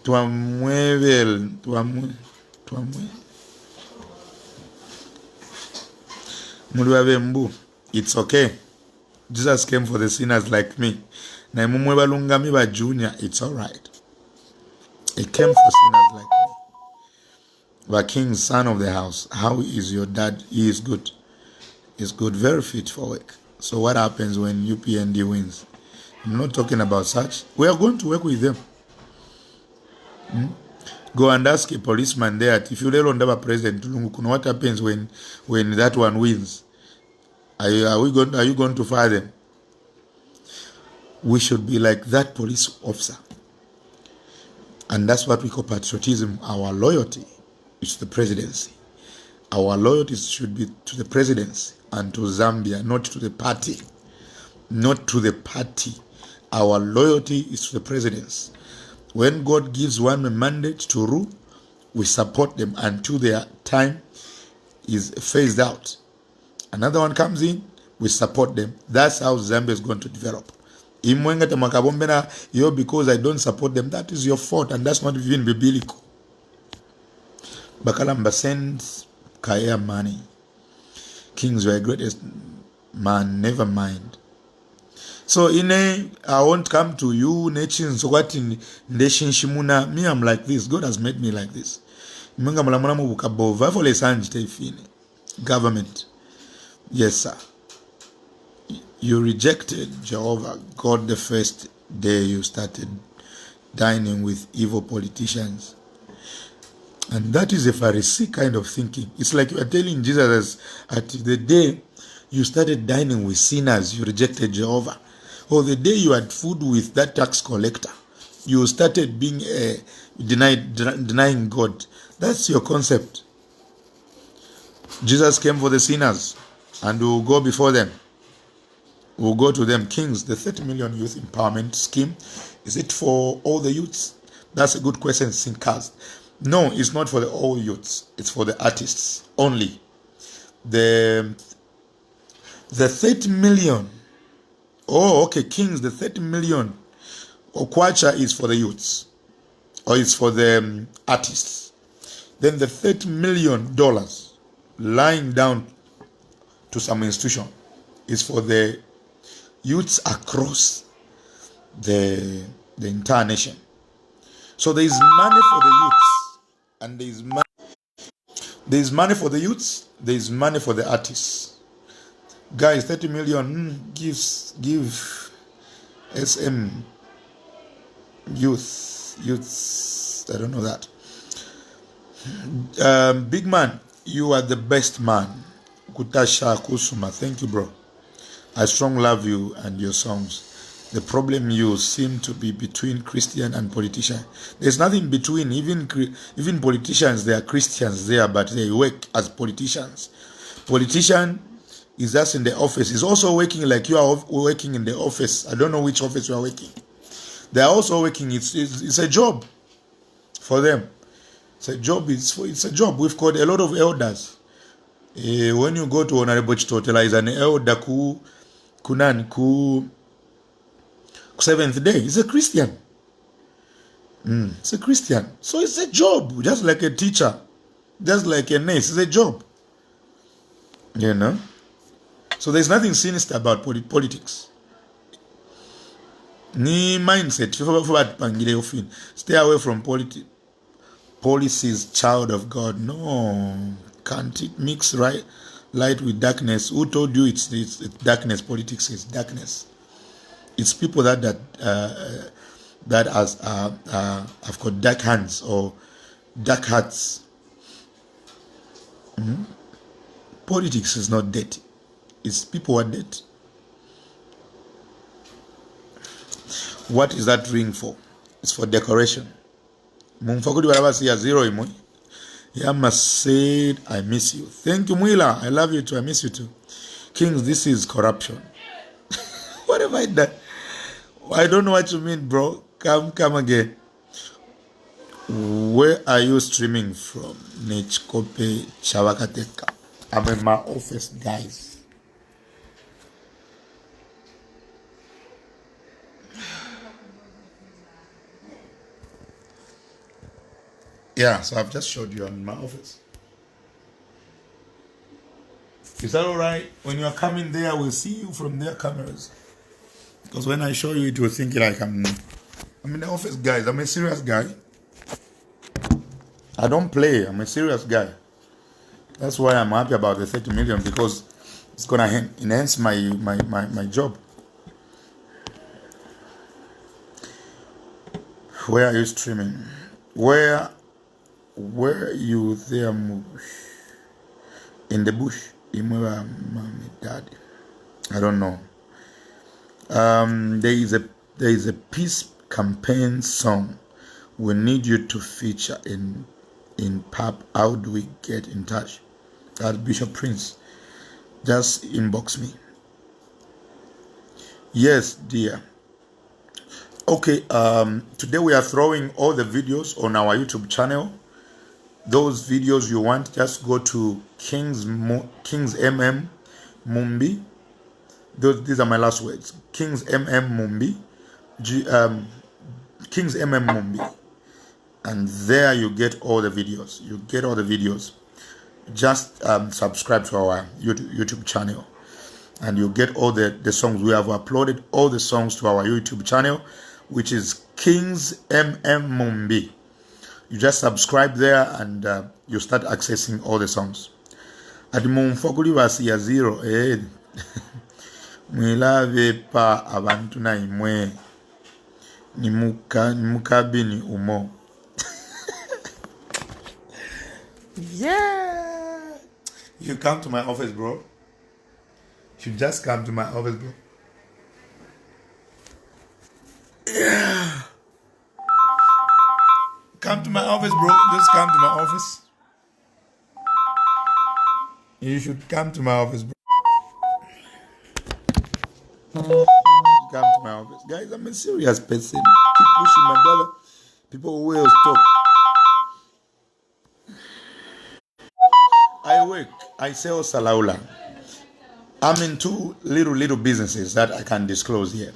Tuamwevel Muliba Mbu. It's okay. Jesus came for the sinners like me. Na mumweba lungami ba junior, it's alright. He came for sinners like me. The king, son of the house, how is your dad? He is good. He's good, very fit for work. So what happens when UPND wins? I'm not talking about such. We are going to work with them. Go and ask a policeman there, if you don't have a president, what happens when that one wins? Are you going to fire them? We should be like that police officer. And that's what we call patriotism. Our loyalty is to the presidency. Our loyalty should be to the presidency and to Zambia, not to the party. Not to the party. Our loyalty is to the presidency. When God gives one a mandate to rule, we support them until their time is phased out. Another one comes in, we support them. That's how Zambia is going to develop. Because I don't support them, that is your fault, and that's not even biblical. Bakalamba sends Kaya money. Kings were greatest man, never mind. So I won't come to you, nations, what in nation shimuna. Me, I'm like this. God has made me like this. Government. Yes, sir. You rejected Jehovah God the first day you started dining with evil politicians. And that is a Pharisee kind of thinking. It's like you are telling Jesus at the day you started dining with sinners, you rejected Jehovah. Or the day you had food with that tax collector, you started being denying God. That's your concept. Jesus came for the sinners, and we will go before them. We'll go to them. Kings, the 30 million youth empowerment scheme, is it for all the youths? That's a good question, Sinkaz. No, it's not for all youths. It's for the artists only. The 30 million. Oh, okay, Kings, the 30 million. Okwacha is for the youths. Or it's for the artists. Then the $30 million lying down to some institution is for the youths across the entire nation. So there is money for the youths, and there is money for the youths, there is money for the artists. Guys, 30 million give SM youths. I don't know that. Big man, you are the best man. Kutasha Kusuma, thank you, bro. I strongly love you and your songs. The problem you seem to be between Christian and politician. There's nothing between. Even politicians, they are Christians there, but they work as politicians. Politician is just in the office. He's also working like you are working in the office. I don't know which office you are working. They are also working. It's a job for them. It's a job. It's a job. We've got a lot of elders. When you go to Honorable Chitotela, is an elder ku seventh day. He's a Christian. It's a Christian. So it's a job, just like a teacher, just like a nurse. It's a job. You know. So there's nothing sinister about politics. Ni mindset. Stay away from policies, child of God. No. Can't it mix light with darkness? Who told you it's darkness? Politics is darkness. It's people that have got dark hands or dark hearts. Politics is not dirty. It's people who are dirty. What is that ring for? It's for decoration. Yama said, I miss you. Thank you, Mwila. I love you too. I miss you too. Kings, this is corruption. What have I done? I don't know what you mean, bro. Come again. Where are you streaming from? Nechkope Chavakateka. I'm in my office, guys. Yeah, so I've just showed you I'm in my office. Is that alright? When you are coming there, we'll see you from their cameras. Because when I show you, it will think like I'm in the office, guys. I'm a serious guy. I don't play. I'm a serious guy. That's why I'm happy about the 30 million, because it's gonna enhance my job. Where are you streaming? Where you there? In the bush? Mommy, daddy. I don't know. There is a peace campaign song. We need you to feature in pub. How do we get in touch? Bishop Prince, just inbox me. Yes, dear. Okay, today we are throwing all the videos on our YouTube channel. Those videos you want, just go to Kings MM Mumbi. These are my last words. Kings MM Mumbi. Kings MM Mumbi. And there you get all the videos. You get all the videos. Just subscribe to our YouTube channel. And you get all the songs. We have uploaded all the songs to our YouTube channel, which is Kings MM Mumbi. You just subscribe there and you start accessing all the songs. At Mumfokuli was ya zero. Mwilave pa abantu na imwe. Nimukabini umo. Yeah. You come to my office, bro. You just come to my office, bro. Yeah. Come to my office, bro. Just come to my office. You should come to my office, bro. Come to my office. Guys, I'm a serious person. Keep pushing, my brother. People will stop. I work. I sell salaula. I'm in two little businesses that I can disclose here.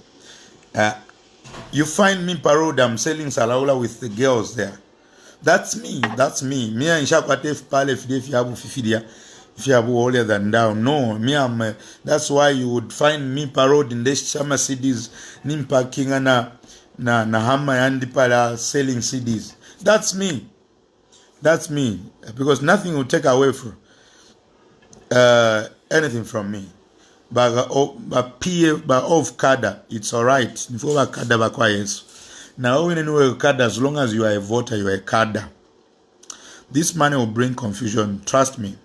You find me parode, I'm selling salaula with the girls there. That's me. Me and Shapatef Pale if you have Fifidia, if you have holier than down. No, me that's why you would find me parode in the Shama CDs, Nimpa Kingana na Hama and Pala selling CDs. That's me. Because nothing will take away from anything from me. But of kada, it's alright. Now when you kada, as long as you are a voter, you are a kada. This money will bring confusion, trust me.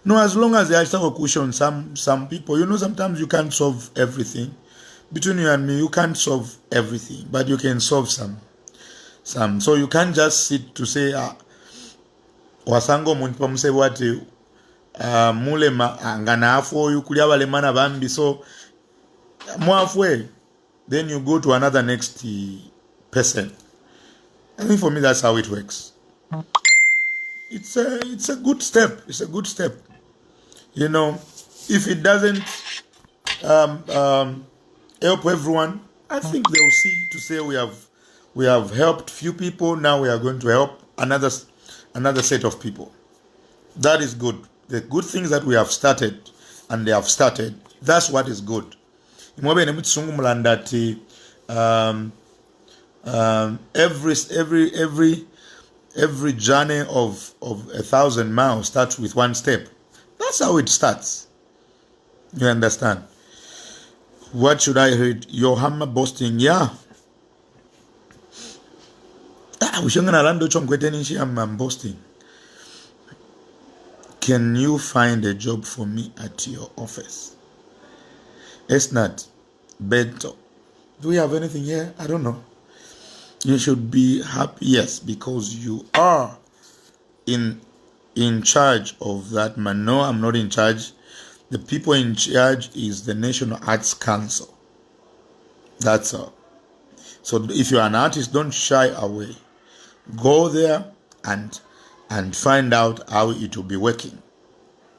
No, as long as there is a cushion, some people, sometimes you can't solve everything. Between you and me, you can't solve everything, but you can solve some. So you can't just sit to say, wasango munipamuse wati mule ngana afo yukulia wale mana bambi, so mwafwe, then you go to another next person. I think for me that's how it works. It's a good step. It's a good step. If it doesn't help everyone, I think they will see to say we have helped few people. Now we are going to help another set of people. That is good. The good things that we have started, and they have started, that's what is good. Every journey of 1,000 miles starts with one step. That's how it starts. You understand? What should I read? Your hammer boasting, yeah. I'm boasting. Can you find a job for me at your office? Esnat, Bento. Do we have anything here? I don't know. You should be happy, yes, because you are in charge of that man. No, I'm not in charge. The people in charge is the National Arts Council. That's all. So if you're an artist, don't shy away. Go there and find out how it will be working.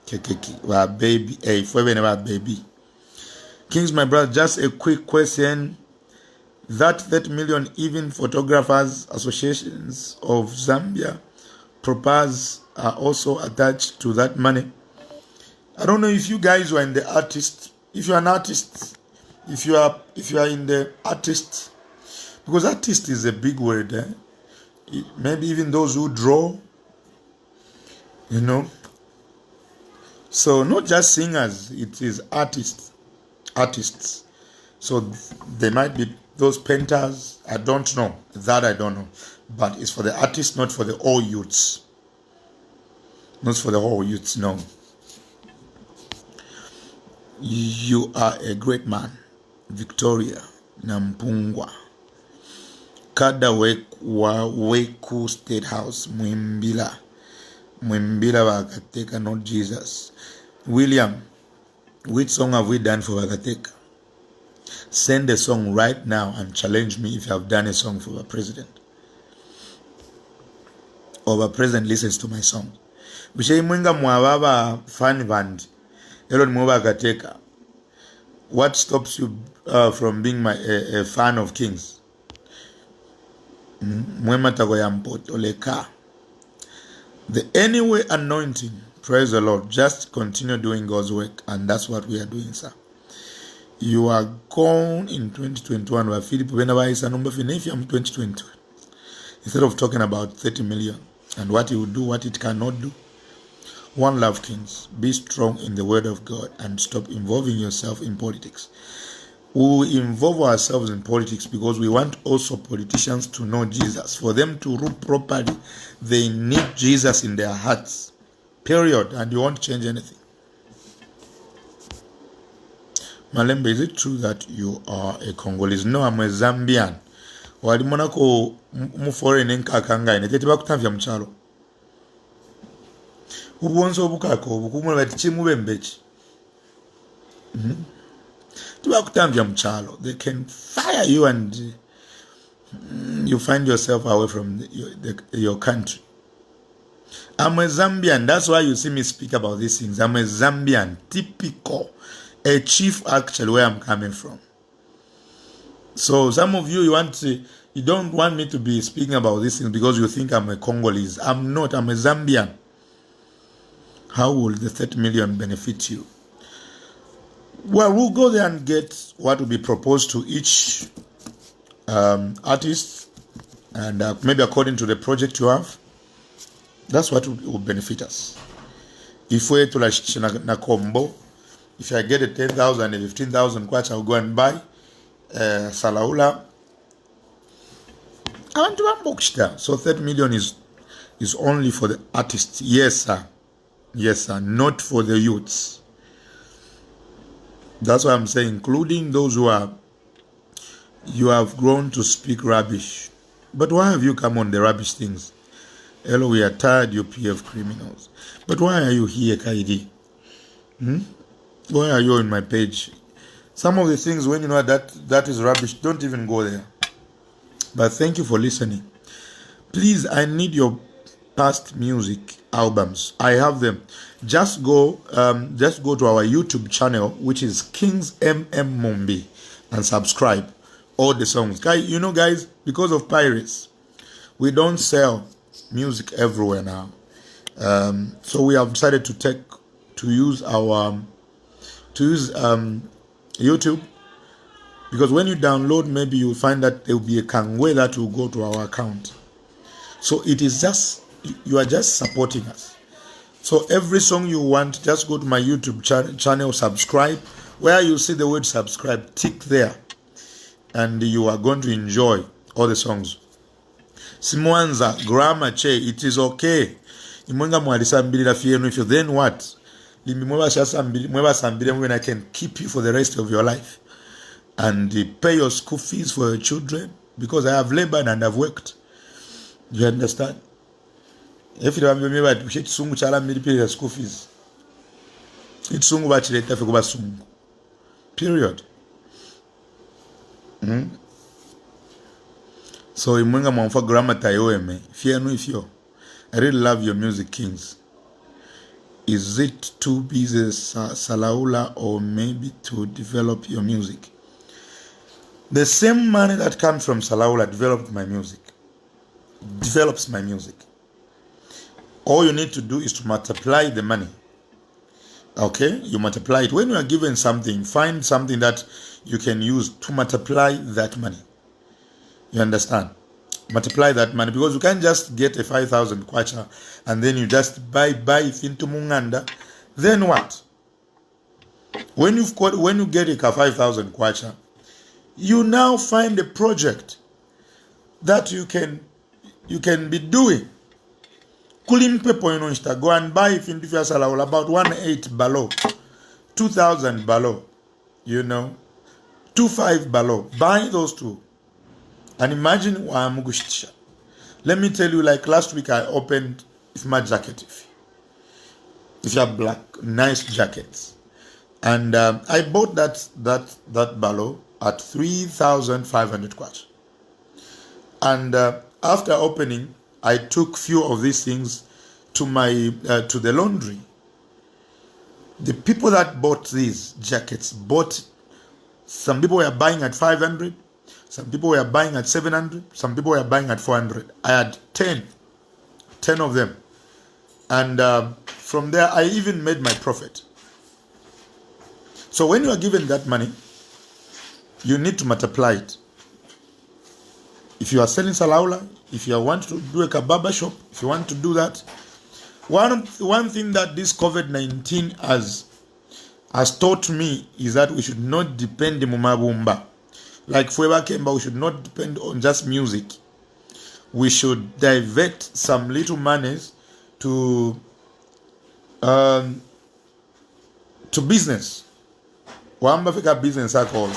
Baby, baby. Kings, my brother, just a quick question. That 30 million, even photographers associations of Zambia propose are also attached to that money. I don't know if you guys were in the artist. If you're an artist, if you are in the artist, because artist is a big word. Maybe even those who draw, So not just singers, it is artists. So there might be those painters. I don't know. That I don't know. But it's for the artists, not for the all youths. Not for the whole youths, no. You are a great man. Victoria Nampungwa. Kada Weku State House. Mwimbila Wakateka, not Jesus. William, which song have we done for Wakateka? Send a song right now and challenge me if you have done a song for our president. Or our president listens to my song. Bishai Mwinga Mwababa fan band. Elon Wakateka. What stops you from being a fan of Kings? The anyway anointing, praise the Lord. Just continue doing God's work, and that's what we are doing, sir. You are gone in 2021. Where Philip whenever is a number of 2020. Instead of talking about 30 million and what it will do, what it cannot do. One love, Kings. Be strong in the word of God and stop involving yourself in politics. We will involve ourselves in politics because we want also politicians to know Jesus. For them to rule properly, they need Jesus in their hearts. Period. And you won't change anything. Malembe, is it true that you are a Congolese? No, I'm a Zambian. Walimonako foreign nkakanga ine tete bakutavya mchalo. Ubonso bukako bukumula bati chimubembechi. They can fire you and you find yourself away from your country. I'm a Zambian. That's why you see me speak about these things. I'm a Zambian, typical, a chief actually where I'm coming from. So some of you, you don't want me to be speaking about these things because you think I'm a Congolese. I'm not. I'm a Zambian. How will the 30 million benefit you? Well, we'll go there and get what will be proposed to each artist, and maybe according to the project you have, that's what will benefit us. If we to na combo, if I get a 10,000 and 15,000 kwacha, I'll go and buy Salaula. I want to unbox there. So 30 million is only for the artists. Yes, sir. Yes, sir. Not for the youths. That's why I'm saying, including those you have grown to speak rubbish. But why have you come on the rubbish things? Hello, we are tired, you PF criminals. But why are you here, Kaidi? Why are you on my page? Some of the things, when you know that is rubbish, don't even go there. But thank you for listening. Please, I need your past music albums. I have them. Just go to our YouTube channel, which is Kings Malembe, and subscribe. All the songs, guys, because of pirates, we don't sell music everywhere now. So we have decided to use YouTube, because when you download, maybe you'll find that there will be a Kangwe that will go to our account. So it is just, you are just supporting us. So every song you want, just go to my YouTube channel, subscribe. Where you see the word subscribe, tick there, and you are going to enjoy all the songs. Simwanza, grammar, che, it is okay. Imwenga mwalisambili fienu, if you then what? When I can keep you for the rest of your life and pay your school fees for your children, because I have labored and I've worked. You understand? If you have me right, we should sungu chala milipiri school fees. It's sungu bachileta fe kuba sungu. Period. So imwenga mwamfa grammar tayo me. Fear no if you. I really love your music, Kings. Is it too busy, Salaula, or maybe to develop your music? The same money that comes from Salaula develops my music. All you need to do is to multiply the money. Okay? You multiply it. When you are given something, find something that you can use to multiply that money. You understand? Multiply that money, because you can't just get a 5,000 kwacha and then you just buy it into Munganda. Then what? When you get a 5,000 kwacha, you now find a project that you can be doing. Kulim people in Insta, go and buy it into Salaula about 1.8 below, 2,000 below, 2.5 below. Buy those two. And imagine let me tell you, like last week I opened my jacket. If you have black, nice jackets. And I bought that ballow at 3,500 kwacha. And after opening, I took few of these things to to the laundry. The people that bought these jackets some people were buying at 500. Some people were buying at 700. Some people were buying at 400. I had 10 of them. And from there, I even made my profit. So when you are given that money, you need to multiply it. If you are selling Salaula, if you want to do a kababa shop, if you want to do that, one thing that this COVID-19 has taught me is that we should not depend on Mumabumba. Like Fueba Kemba, we should not depend on just music. We should divert some little monies to business. Wamba fika business are called.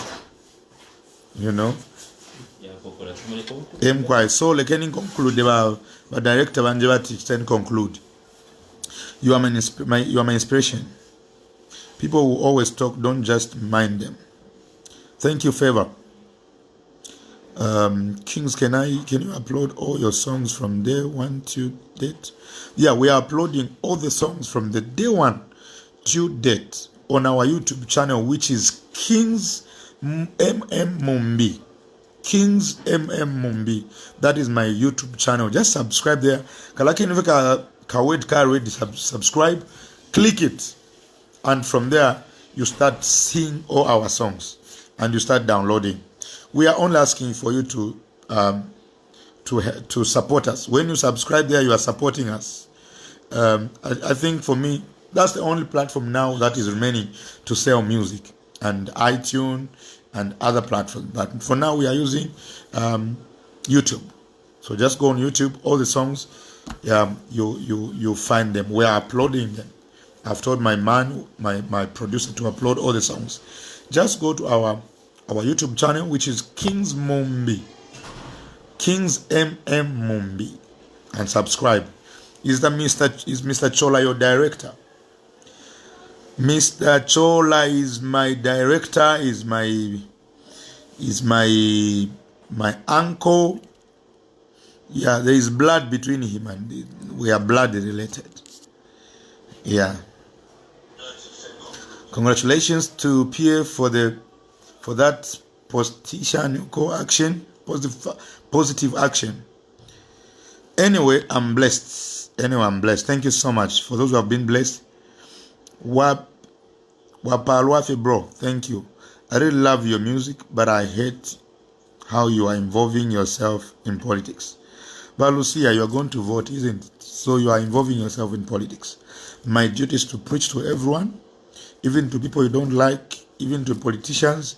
So le can conclude the director Banjeva teach then conclude. You are my inspiration. People who always talk, don't just mind them. Thank you, Favor. Kings, can you upload all your songs from day one to date? Yeah, we are uploading all the songs from the day one to date on our YouTube channel, which is Kings Mumbi. Kings Mumbi. That is my YouTube channel. Just subscribe there. Subscribe, click it, and from there you start seeing all our songs and you start downloading. We are only asking for you to support us. When you subscribe there, you are supporting us. I think for me, that's the only platform now that is remaining to sell music, and iTunes and other platforms. But for now, we are using YouTube. So just go on YouTube. All the songs, you find them. We are uploading them. I've told my producer to upload all the songs. Just go to our YouTube channel, which is Kings Mumbi, Kings Mumbi, and subscribe. Is Mr. Chola your director? Mr. Chola is my director. Is my uncle. Yeah, there is blood between him and we are blood related. Yeah. Congratulations to Pierre for that positive action. Anyway, I'm blessed. Thank you so much for those who have been blessed. Wapalwafe bro, thank you. I really love your music, but I hate how you are involving yourself in politics. But Lucia, you are going to vote, isn't it? So you are involving yourself in politics. My duty is to preach to everyone, even to people you don't like, even to politicians.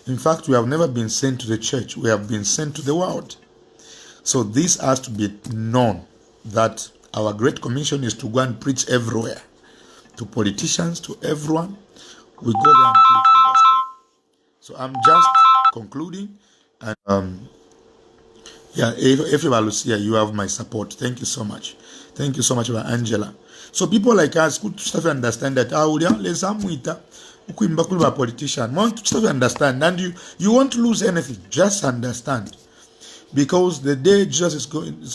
In fact, we have never been sent to the church. We have been sent to the world. So this has to be known, that our Great Commission is to go and preach everywhere. To politicians, to everyone. We go there and preach the gospel. So I'm just concluding. And everybody, Lucia, you have my support. Thank you so much. Thank you so much, Angela. So people like us could have to understand that politician. Want to understand, and you won't lose anything. Just understand, because the day Jesus is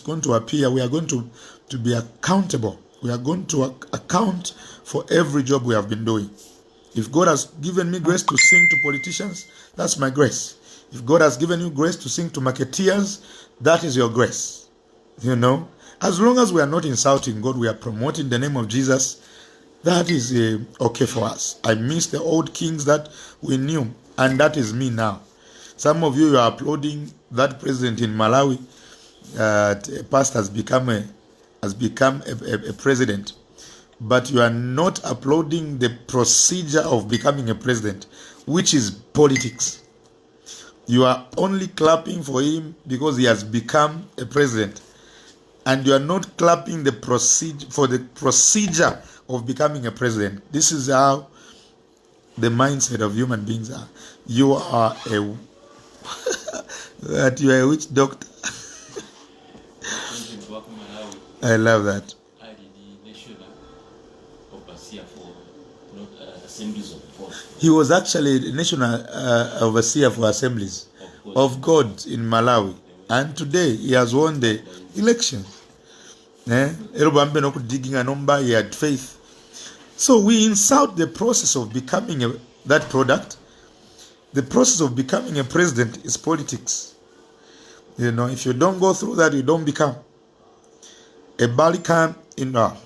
going to appear, we are going to be accountable. We are going to account for every job we have been doing. If God has given me grace to sing to politicians, that's my grace. If God has given you grace to sing to marketeers, that is your grace. You know, as long as we are not insulting God, we are promoting the name of Jesus, that is okay for us. I miss the old kings that we knew, and that is me now. Some of you are applauding that president in Malawi. A pastor has become a president, but you are not applauding the procedure of becoming a president, which is politics. You are only clapping for him because he has become a president, and you are not clapping the procedure of becoming a president. This is how the mindset of human beings are. You are a that you are a witch doctor. I love that. He was actually a national overseer for assemblies of God in Malawi, and today he has won the election. He had faith. So we insult the process of becoming that product. The process of becoming a president is politics. You know, if you don't go through that, you don't become a Balikan in Bali.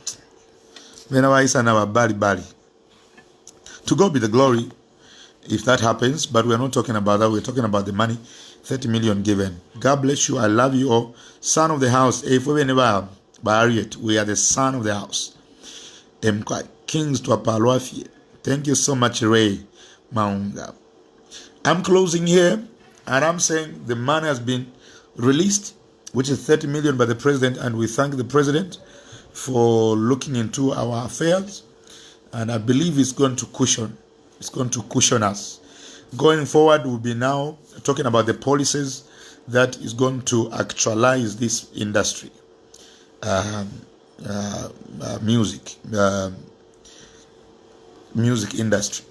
To God be the glory if that happens, but we're not talking about that. We're talking about the money, 30 million given. God bless you. I love you all. Son of the house. If we never bury it, we are the son of the house. Kings to Apalwafie. Thank you so much, Ray Maunga. I'm closing here, and I'm saying the money has been released, which is 30 million by the president, and we thank the president for looking into our affairs, and I believe it's going to cushion us. Going forward, we'll be now talking about the policies that is going to actualize this industry, music industry.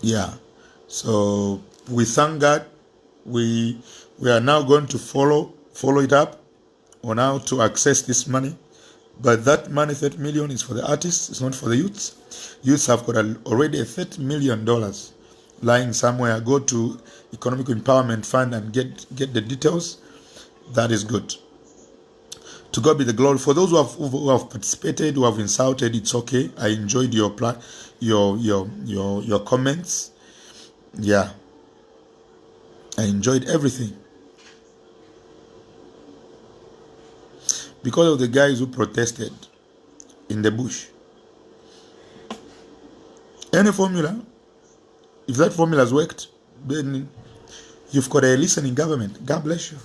Yeah. So we thank God. We are now going to follow it up on how to access this money. But that money, 30 million, is for the artists. It's not for the youths. Youths have got already a $30 million lying somewhere. Go to Economic Empowerment Fund and get the details. That is good. To God be the glory. For those who have participated, who have insulted, it's okay. I enjoyed your comments. Yeah, I enjoyed everything because of the guys who protested in the bush. Any formula, if that formula has worked, then you've got a listening government. God bless you.